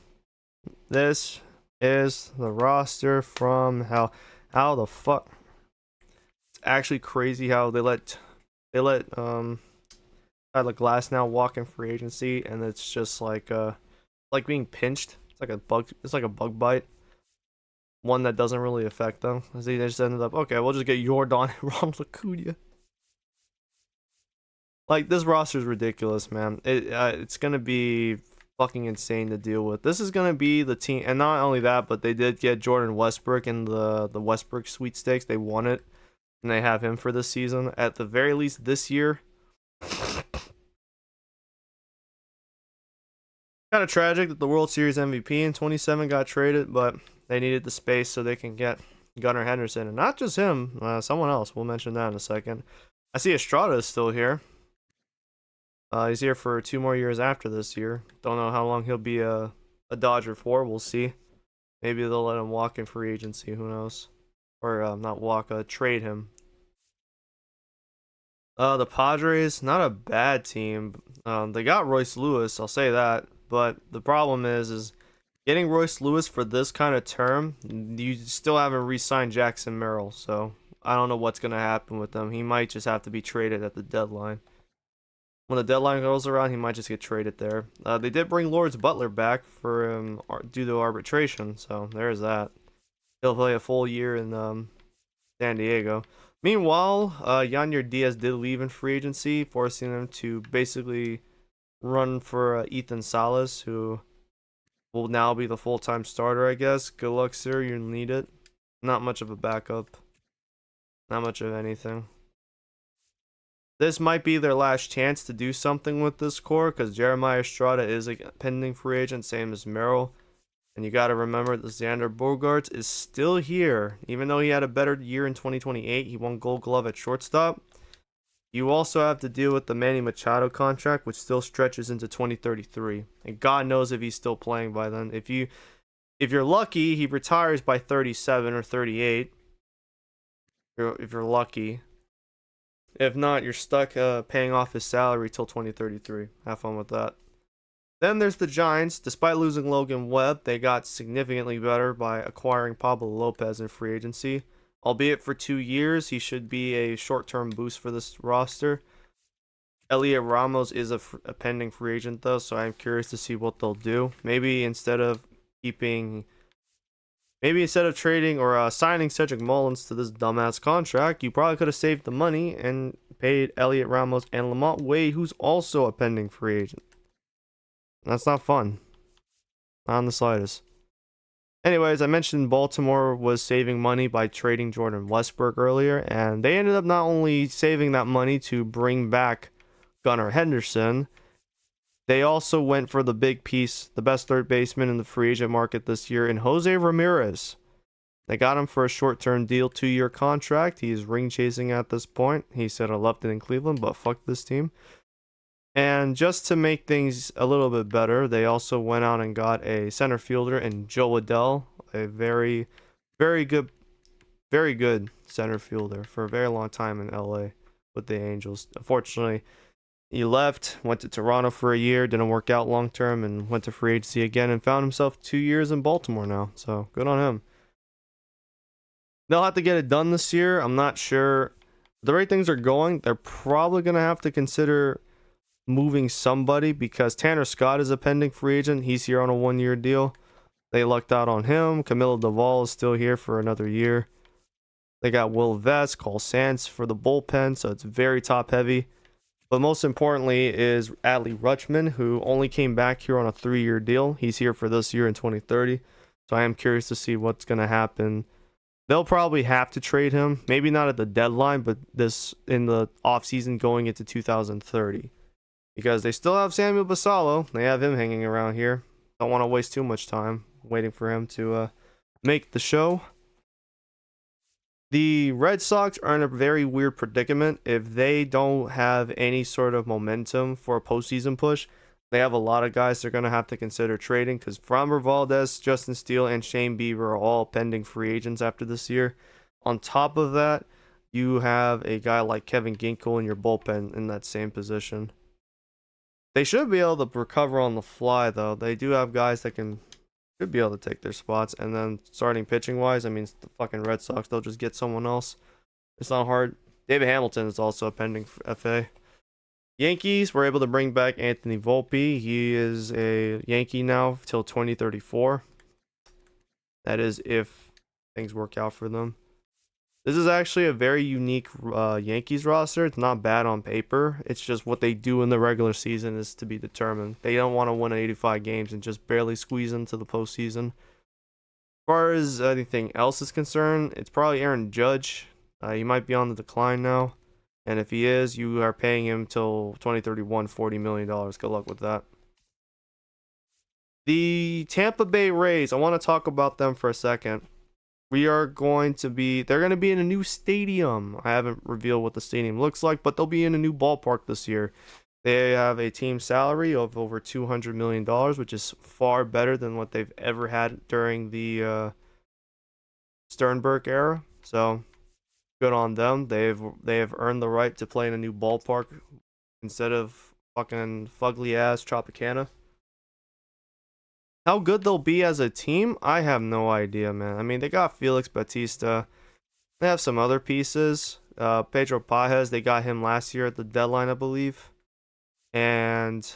This is the roster from how the fuck. It's actually crazy how they let Tyler Glass now walk in free agency, and it's just like being pinched. It's like a bug bite. One that doesn't really affect them. They just ended up, okay, we'll just get Jordan and Ronald Acuna. Like, this roster is ridiculous, man. It's gonna be fucking insane to deal with. This is gonna be the team, and not only that, but they did get Jordan Westbrook in the Westbrook sweepstakes. They won it, and they have him for this season. At the very least, this year. Kind of tragic that the World Series MVP in 27 got traded, but they needed the space so they can get Gunnar Henderson, and not just him, someone else. We'll mention that in a second. I see Estrada is still here. He's here for 2 more years after this year. Don't know how long he'll be a Dodger for. We'll see. Maybe they'll let him walk in free agency. Who knows? Or not walk, trade him. The Padres, not a bad team. They got Royce Lewis. I'll say that. But the problem is getting Royce Lewis for this kind of term. You still haven't re-signed Jackson Merrill, so I don't know what's gonna happen with them. He might just have to be traded at the deadline. When the deadline goes around, he might just get traded there. They did bring Lawrence Butler back for due to arbitration, so there's that. He'll play a full year in San Diego. Meanwhile, Yanier Diaz did leave in free agency, forcing him to basically run for Ethan Salas, who will now be the full-time starter, I guess. Good luck, sir. You need it. Not much of a backup. Not much of anything. This might be their last chance to do something with this core, because Jeremiah Estrada is a pending free agent, same as Merrill. And you got to remember that Xander Bogaerts is still here. Even though he had a better year in 2028, he won Gold Glove at shortstop. You also have to deal with the Manny Machado contract, which still stretches into 2033. And God knows if he's still playing by then. If you're lucky, he retires by 37 or 38. if you're lucky. If not, you're stuck paying off his salary till 2033. Have fun with that. Then there's the Giants. Despite losing Logan Webb, they got significantly better by acquiring Pablo Lopez in free agency. Albeit for 2 years, he should be a short-term boost for this roster. Elliot Ramos is a pending free agent though, so I'm curious to see what they'll do. Maybe instead of trading or signing Cedric Mullins to this dumbass contract, you probably could have saved the money and paid Elliot Ramos and Lamont Wade, who's also a pending free agent. That's not fun. Not in the slightest. Anyways, I mentioned Baltimore was saving money by trading Jordan Westbrook earlier, and they ended up not only saving that money to bring back Gunnar Henderson, they also went for the big piece, the best third baseman in the free agent market this year, in Jose Ramirez. They got him for a short-term deal, 2-year contract. He is ring chasing at this point. He said I left it in Cleveland, but fuck this team. And just to make things a little bit better, they also went out and got a center fielder in Joe Adell, a very, very good center fielder for a very long time in LA with the Angels. Unfortunately, he left, went to Toronto for a year, didn't work out long term, and went to free agency again and found himself 2 years in Baltimore now. So good on him. They'll have to get it done this year. I'm not sure. The way things are going, they're probably going to have to consider moving somebody because Tanner Scott is a pending free agent. He's here on a 1-year deal. They lucked out on him. Camilo Doval is still here for another year. They got Will Vest, Cole Sands for the bullpen, so it's very top heavy. But most importantly is Adley Rutschman, who only came back here on a 3-year deal. He's here for this year in 2030. So I am curious to see what's going to happen. They'll probably have to trade him. Maybe not at the deadline, but this in the offseason going into 2030. Because they still have Samuel Basallo. They have him hanging around here. Don't want to waste too much time waiting for him to make the show. The Red Sox are in a very weird predicament. If they don't have any sort of momentum for a postseason push, they have a lot of guys they're going to have to consider trading because Framber Valdez, Justin Steele, and Shane Bieber are all pending free agents after this year. On top of that, you have a guy like Kevin Ginkel in your bullpen in that same position. They should be able to recover on the fly, though. They do have guys that should be able to take their spots. And then starting pitching wise, I mean, the fucking Red Sox, they'll just get someone else. It's not hard. David Hamilton is also a pending FA. Yankees were able to bring back Anthony Volpe. He is a Yankee now till 2034. That is if things work out for them. This is actually a very unique Yankees roster. It's not bad on paper. It's just what they do in the regular season is to be determined. They don't want to win 85 games and just barely squeeze into the postseason. As far as anything else is concerned, it's probably Aaron Judge. He might be on the decline now. And if he is, you are paying him till 2031, $40 million. Good luck with that. The Tampa Bay Rays, I want to talk about them for a second. They're going to be in a new stadium. I haven't revealed what the stadium looks like, but they'll be in a new ballpark this year. They have a team salary of over $200 million, which is far better than what they've ever had during the Sternberg era. So good on them. They have earned the right to play in a new ballpark instead of fucking fugly ass Tropicana. How good they'll be as a team, I have no idea, man. I mean, they got Felix Bautista. They have some other pieces. Pedro Pajes, they got him last year at the deadline, I believe. And,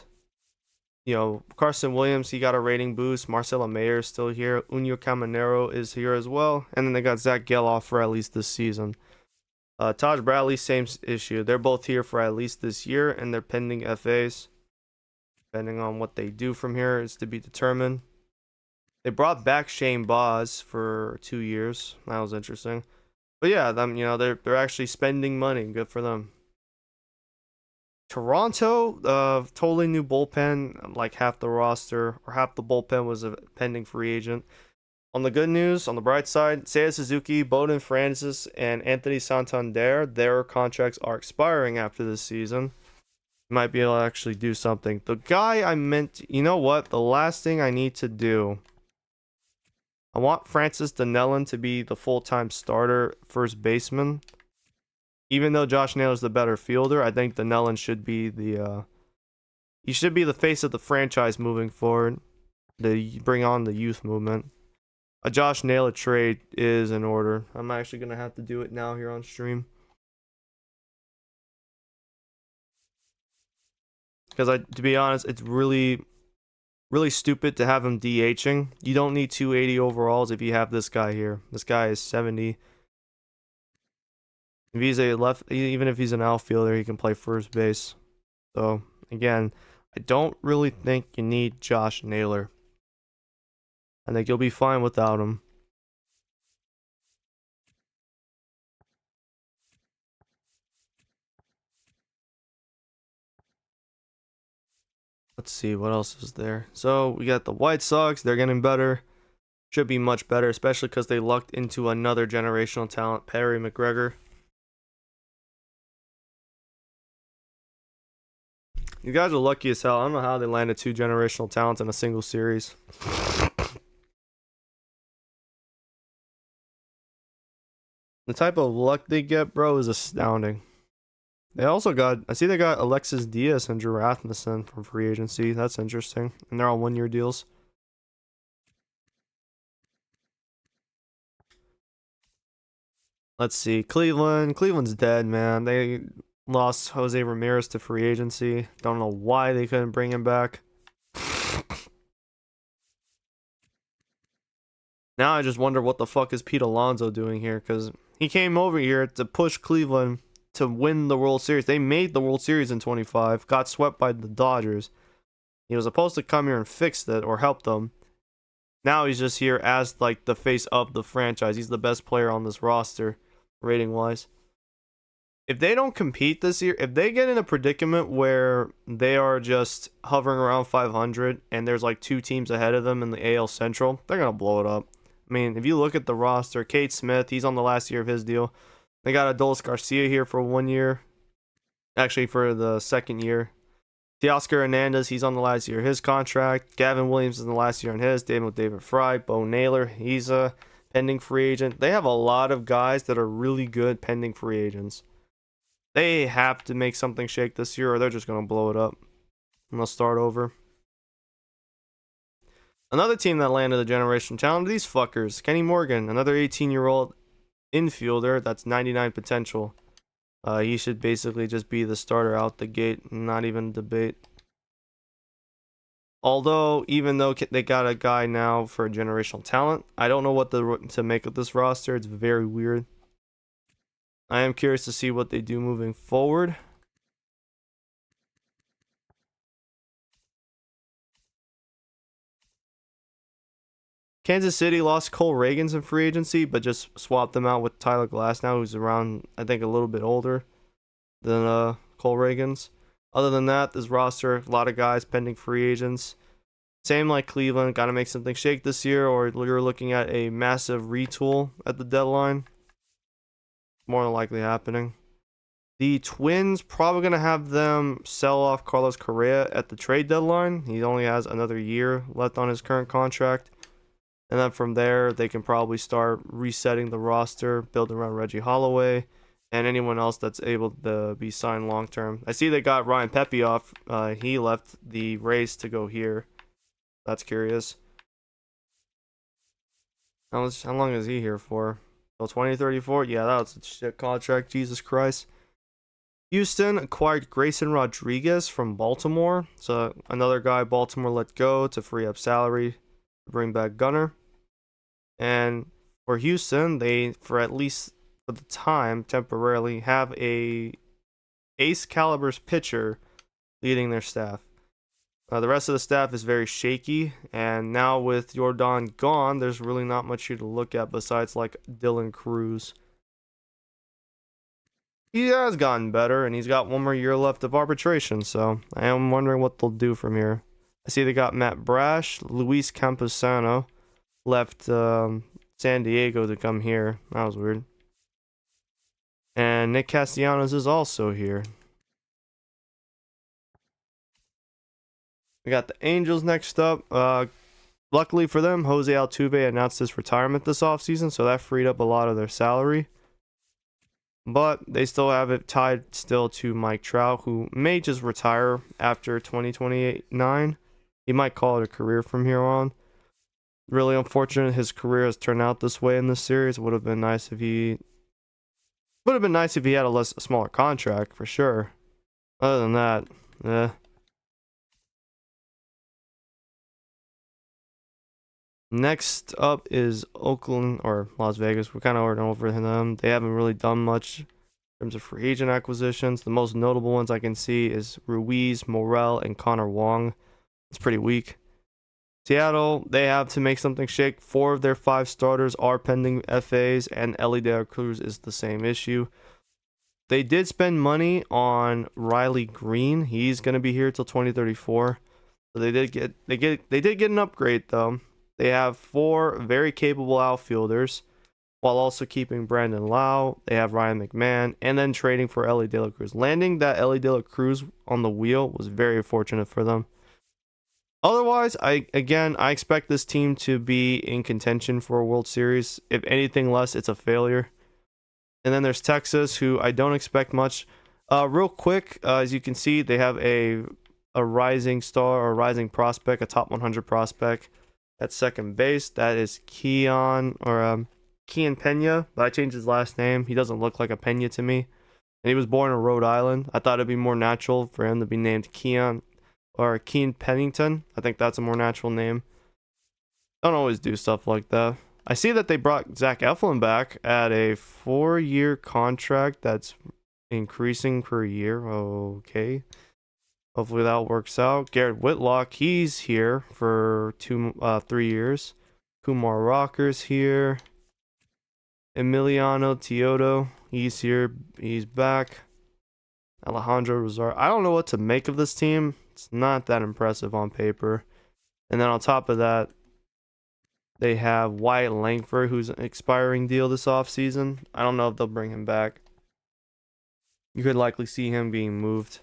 Carson Williams, he got a rating boost. Marcelo Mayer is still here. Unio Caminero is here as well. And then they got Zach Geloff for at least this season. Taj Bradley, same issue. They're both here for at least this year, and they're pending FAs. Depending on what they do from here is to be determined. They brought back Shane Baz for 2 years. That was interesting. But yeah, they're actually spending money. Good for them. Toronto, totally new bullpen. Like half the roster or half the bullpen was a pending free agent. On the good news, on the bright side, Seiya Suzuki, Bowden Francis, and Anthony Santander, their contracts are expiring after this season. Might be able to actually do something. The guy I meant, the last thing I need to do I want Francis Donnellan to be the full-time starter first baseman. Even though Josh Naylor's the better fielder, I think Donnellan should be the he should be the face of the franchise moving forward. To bring on the youth movement. A Josh Naylor trade is in order. I'm actually gonna have to do it now here on stream. Because to be honest, it's really stupid to have him DHing. You don't need 280 overalls if you have this guy here. This guy is 70. If he's a left, even if he's an outfielder, he can play first base. So again, I don't really think you need Josh Naylor. I think you'll be fine without him. Let's see what else is there. So we got the White Sox. They're getting better. Should be much better, especially because they lucked into another generational talent, Perry McGregor. You guys are lucky as hell. I don't know how they landed 2 generational talents in a single series. The type of luck they get, bro, is astounding. They also got, I see they got Alexis Diaz and Drew Rasmussen from free agency. That's interesting. And they're on 1-year deals. Let's see. Cleveland. Cleveland's dead, man. They lost Jose Ramirez to free agency. Don't know why they couldn't bring him back. Now I just wonder what the fuck is Pete Alonso doing here, because he came over here to push Cleveland to win the World Series. They made the World Series in 25, got swept by the Dodgers. He was supposed to come here and fix it or help them. Now he's just here as like the face of the franchise. He's the best player on this roster, rating wise. If they don't compete this year, if they get in a predicament where they are just hovering around 500 and there's like 2 teams ahead of them in the AL Central, they're gonna blow it up. I mean, if you look at the roster, Cade Smith, he's on the last year of his deal. They got Adolis Garcia here for 1 year. Actually, for the second year. Teoscar Hernandez, he's on the last year of his contract. Gavin Williams is in the last year on his. David Fry. Bo Naylor, he's a pending free agent. They have a lot of guys that are really good pending free agents. They have to make something shake this year or they're just going to blow it up. And they'll start over. Another team that landed the generation talent, these fuckers. Kenny Morgan, another 18-year-old infielder that's 99 potential. He should basically just be the starter out the gate, not even debate. Although, even though they got a guy now for generational talent, I don't know what to make of this roster. It's very weird. I am curious to see what they do moving forward. Kansas City lost Cole Reagans in free agency, but just swapped them out with Tyler Glasnow, who's around, I think, a little bit older than Cole Reagans. Other than that, this roster, a lot of guys pending free agents. Same like Cleveland, got to make something shake this year, or you're looking at a massive retool at the deadline. More than likely happening. The Twins, probably going to have them sell off Carlos Correa at the trade deadline. He only has another year left on his current contract. And then from there, they can probably start resetting the roster, building around Reggie Holloway, and anyone else that's able to be signed long term. I see they got Ryan Pepe off. He left the Rays to go here. That's curious. How long is he here for? Till 2034? Yeah, that was a shit contract. Jesus Christ. Houston acquired Grayson Rodriguez from Baltimore. So another guy Baltimore let go to free up salary to bring back Gunner. And for Houston, they, for at least for the time, temporarily have a ace caliber's pitcher leading their staff. The rest of the staff is very shaky, and now with Jordan gone, there's really not much here to look at besides like Dylan Cruz. He has gotten better, and he's got 1 more year left of arbitration, so I am wondering what they'll do from here. I see they got Matt Brash, Luis Camposano left San Diego to come here. That was weird. And Nick Castellanos is also here. We got the Angels next up. Luckily for them, Jose Altuve announced his retirement this offseason, so that freed up a lot of their salary. But they still have it tied still to Mike Trout, who may just retire after 2029. He might call it a career from here on. Really unfortunate his career has turned out this way in this series. Would have been nice if he had a smaller contract for sure. Other than that, Next up is Oakland or Las Vegas. We're kind of over them. They haven't really done much in terms of free agent acquisitions. The most notable ones I can see is Ruiz, Morel, and Connor Wong. It's pretty weak. Seattle, they have to make something shake. 4 of their 5 starters are pending FAs, and Ellie De La Cruz is the same issue. They did spend money on Riley Green. He's going to be here till 2034. So they did get an upgrade though. They have 4 very capable outfielders while also keeping Brandon Lau. They have Ryan McMahon and then trading for Ellie De La Cruz. Landing that Ellie De La Cruz on the wheel was very fortunate for them. Otherwise, I expect this team to be in contention for a World Series. If anything less, it's a failure. And then there's Texas, who I don't expect much. Real quick, as you can see, they have a rising star or rising prospect, a top 100 prospect at second base. That is Kian Pena, but I changed his last name. He doesn't look like a Pena to me. And he was born in Rhode Island. I thought it'd be more natural for him to be named Keon or Keen Pennington. I think that's a more natural name. Don't always do stuff like that. I see that they brought Zach Eflin back at a 4-year contract that's increasing per year. Okay. Hopefully that works out. Garrett Whitlock, he's here for 3 years. Kumar Rocker's here. Emiliano Teodo, he's here. He's back. Alejandro Rosario. I don't know what to make of this team. It's not that impressive on paper. And then on top of that, they have Wyatt Langford, who's an expiring deal this offseason. I don't know if they'll bring him back. You could likely see him being moved.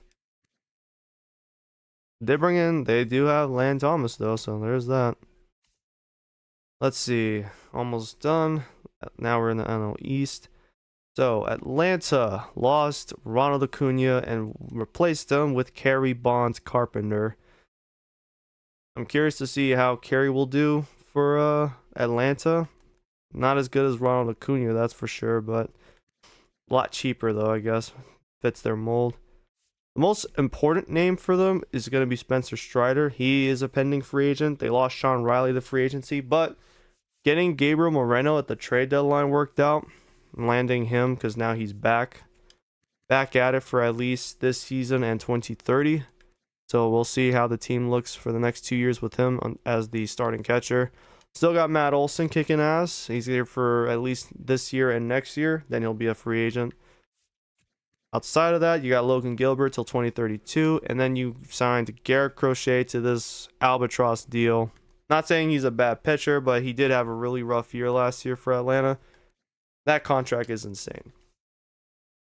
They do have Land Thomas though, so there's that. Let's see, almost done. Now we're in the NL East. So Atlanta lost Ronald Acuna and replaced him with Kerry Bonds Carpenter. I'm curious to see how Kerry will do for Atlanta. Not as good as Ronald Acuna, that's for sure, but a lot cheaper though, I guess. Fits their mold. The most important name for them is going to be Spencer Strider. He is a pending free agent. They lost Sean Riley to free agency, but getting Gabriel Moreno at the trade deadline worked out. Landing him because now he's back at it for at least this season and 2030. So we'll see how the team looks for the next 2 years with him as the starting catcher. Still got Matt Olson kicking ass. He's here for at least this year and next year. Then he'll be a free agent. Outside of that, you got Logan Gilbert till 2032, and then you signed Garrett Crochet to this albatross deal. Not saying he's a bad pitcher, but he did have a really rough year last year for Atlanta. That contract is insane.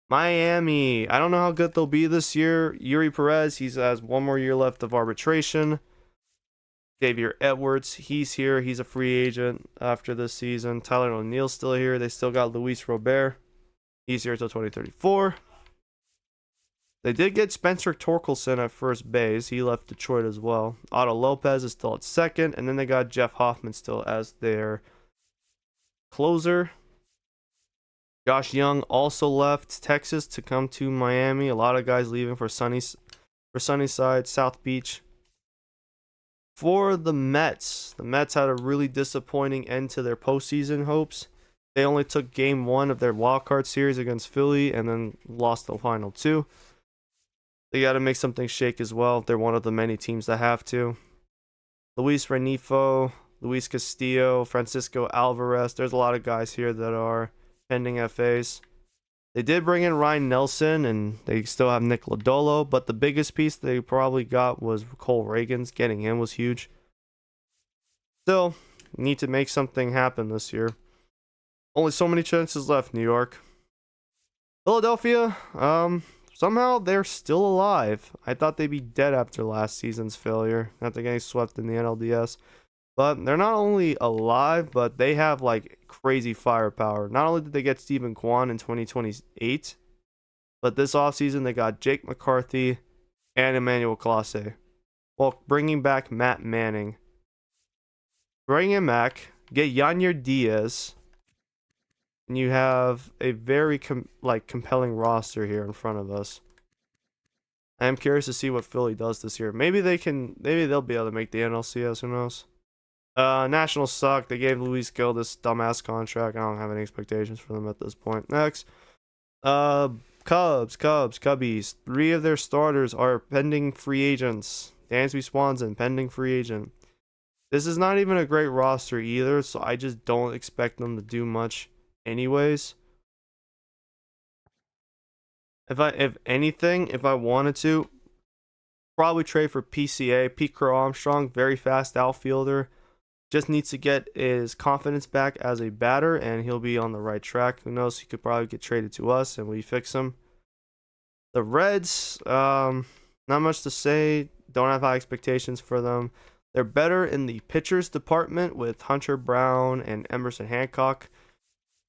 Miami, I don't know how good they'll be this year. Yuri Perez, he has 1 more year left of arbitration. Xavier Edwards, he's here. He's a free agent after this season. Tyler O'Neill's still here. They still got Luis Robert. He's here until 2034. They did get Spencer Torkelson at first base. He left Detroit as well. Otto Lopez is still at second. And then they got Jeff Hoffman still as their closer. Josh Young also left Texas to come to Miami. A lot of guys leaving for Sunnyside, South Beach. For the Mets had a really disappointing end to their postseason hopes. They only took game 1 of their wildcard series against Philly and then lost the final 2. They got to make something shake as well. They're one of the many teams that have to. Luis Renifo, Luis Castillo, Francisco Alvarez. There's a lot of guys here that are pending FAs. They did bring in Ryan Nelson, and they still have Nick Lodolo, but the biggest piece they probably got was Cole Reagans. Getting him was huge. Still, need to make something happen this year. Only so many chances left, New York. Philadelphia, somehow they're still alive. I thought they'd be dead after last season's failure, after getting swept in the NLDS. But they're not only alive, but they have like crazy firepower. Not only did they get Stephen Kwan in 2028, but this offseason they got Jake McCarthy and Emmanuel Clase. Well, bringing back Matt Manning. Bring him back, get Yanier Diaz, and you have a very compelling roster here in front of us. I am curious to see what Philly does this year. Maybe they'll be able to make the NLCS. Who knows? Nationals suck. They gave Luis Gil this dumbass contract. I don't have any expectations for them at this point. Next, Cubbies. 3 of their starters are pending free agents. Dansby Swanson, pending free agent. This is not even a great roster either, so I just don't expect them to do much anyways. If anything, if I wanted to, probably trade for PCA, Pete Crow Armstrong, very fast outfielder. Just needs to get his confidence back as a batter, and he'll be on the right track. Who knows? He could probably get traded to us, and we fix him. The Reds, not much to say. Don't have high expectations for them. They're better in the pitchers department with Hunter Brown and Emerson Hancock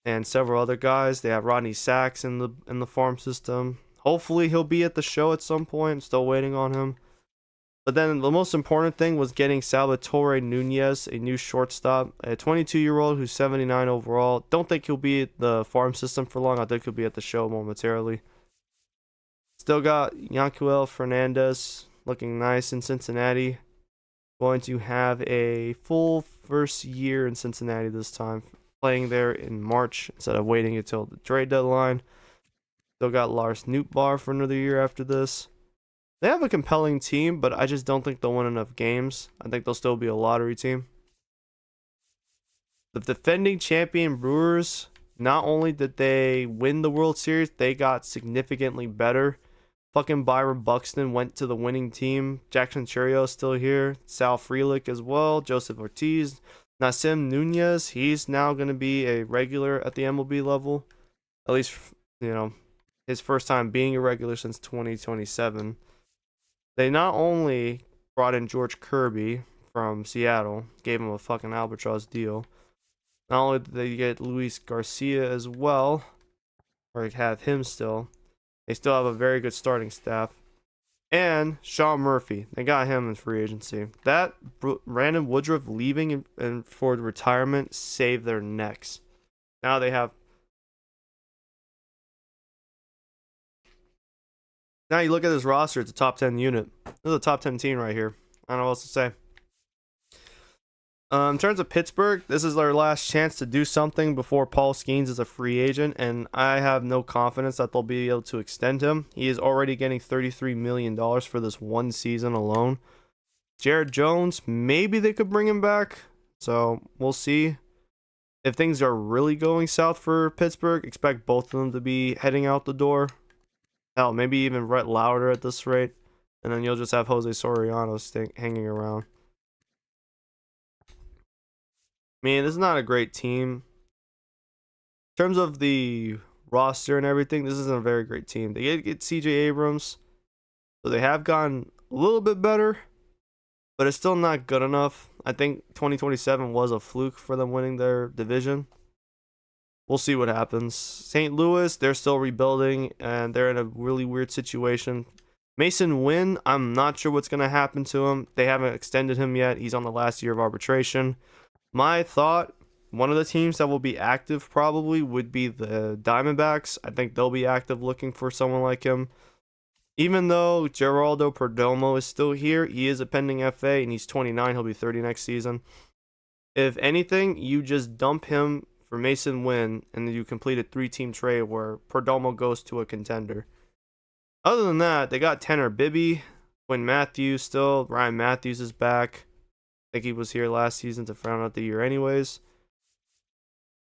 and several other guys. They have Rodney Sachs in the farm system. Hopefully he'll be at the show at some point. Still waiting on him. But then the most important thing was getting Salvatore Nunez, a new shortstop, a 22-year-old who's 79 overall. Don't think he'll be at the farm system for long. I think he'll be at the show momentarily. Still got Yanquiel Fernandez looking nice in Cincinnati. Going to have a full first year in Cincinnati this time, playing there in March instead of waiting until the trade deadline. Still got Lars Nootbaar for another year after this. They have a compelling team, but I just don't think they'll win enough games. I think they'll still be a lottery team. The defending champion Brewers, not only did they win the World Series, they got significantly better. Fucking Byron Buxton went to the winning team. Jackson Churrio's still here. Sal Frelick as well. Joseph Ortiz. Nasim Nunez, he's now going to be a regular at the MLB level. At least, his first time being a regular since 2027. They not only brought in George Kirby from Seattle, gave him a fucking albatross deal. Not only did they get Luis Garcia as well, or have him still, they still have a very good starting staff. And Sean Murphy, they got him in free agency. That Brandon Woodruff leaving and for retirement saved their necks. Now they have. Now you look at this roster, it's a top 10 unit. This is a top 10 team right here. I don't know what else to say. In terms of Pittsburgh, this is their last chance to do something before Paul Skeens is a free agent, and I have no confidence that they'll be able to extend him. He is already getting $33 million for this one season alone. Jared Jones, maybe they could bring him back, so we'll see. If things are really going south for Pittsburgh, expect both of them to be heading out the door. Hell, maybe even Rhett Lauder at this rate, and then you'll just have Jose Soriano hanging around. Man, this is not a great team. In terms of the roster and everything, this isn't a very great team. They get CJ Abrams, so they have gotten a little bit better, but it's still not good enough. I think 2027 was a fluke for them winning their division. We'll see what happens. St. Louis, they're still rebuilding, and they're in a really weird situation. Mason Wynn, I'm not sure what's going to happen to him. They haven't extended him yet. He's on the last year of arbitration. My thought, one of the teams that will be active probably would be the Diamondbacks. I think they'll be active looking for someone like him. Even though Geraldo Perdomo is still here, he is a pending FA and he's 29. He'll be 30 next season. If anything, you just dump him for Mason Wynn and then you complete a 3-team trade where Perdomo goes to a contender. Other than that, they got Tanner Bibby, Quinn Matthews still. Ryan Matthews is back. I think he was here last season to round out the year anyways.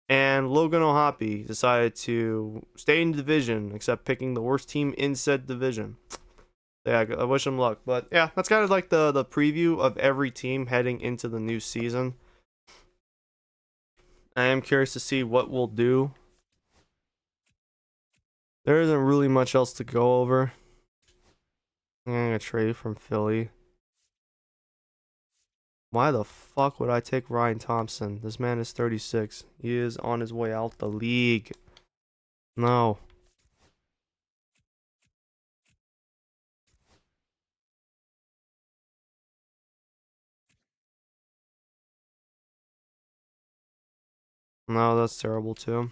And Logan O'Hoppe decided to stay in the division, except picking the worst team in said division. Yeah, I wish him luck. But yeah, that's kind of like the preview of every team heading into the new season. I am curious to see what we'll do. There isn't really much else to go over. I'm going to trade from Philly. Why the fuck would I take Ryan Thompson? This man is 36. He is on his way out the league. No. No, that's terrible too.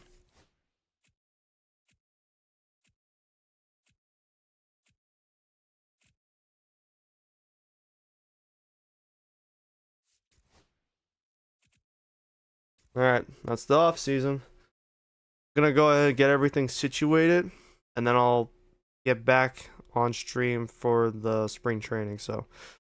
Alright, that's the off season. Gonna go ahead and get everything situated, and then I'll get back on stream for the spring training. So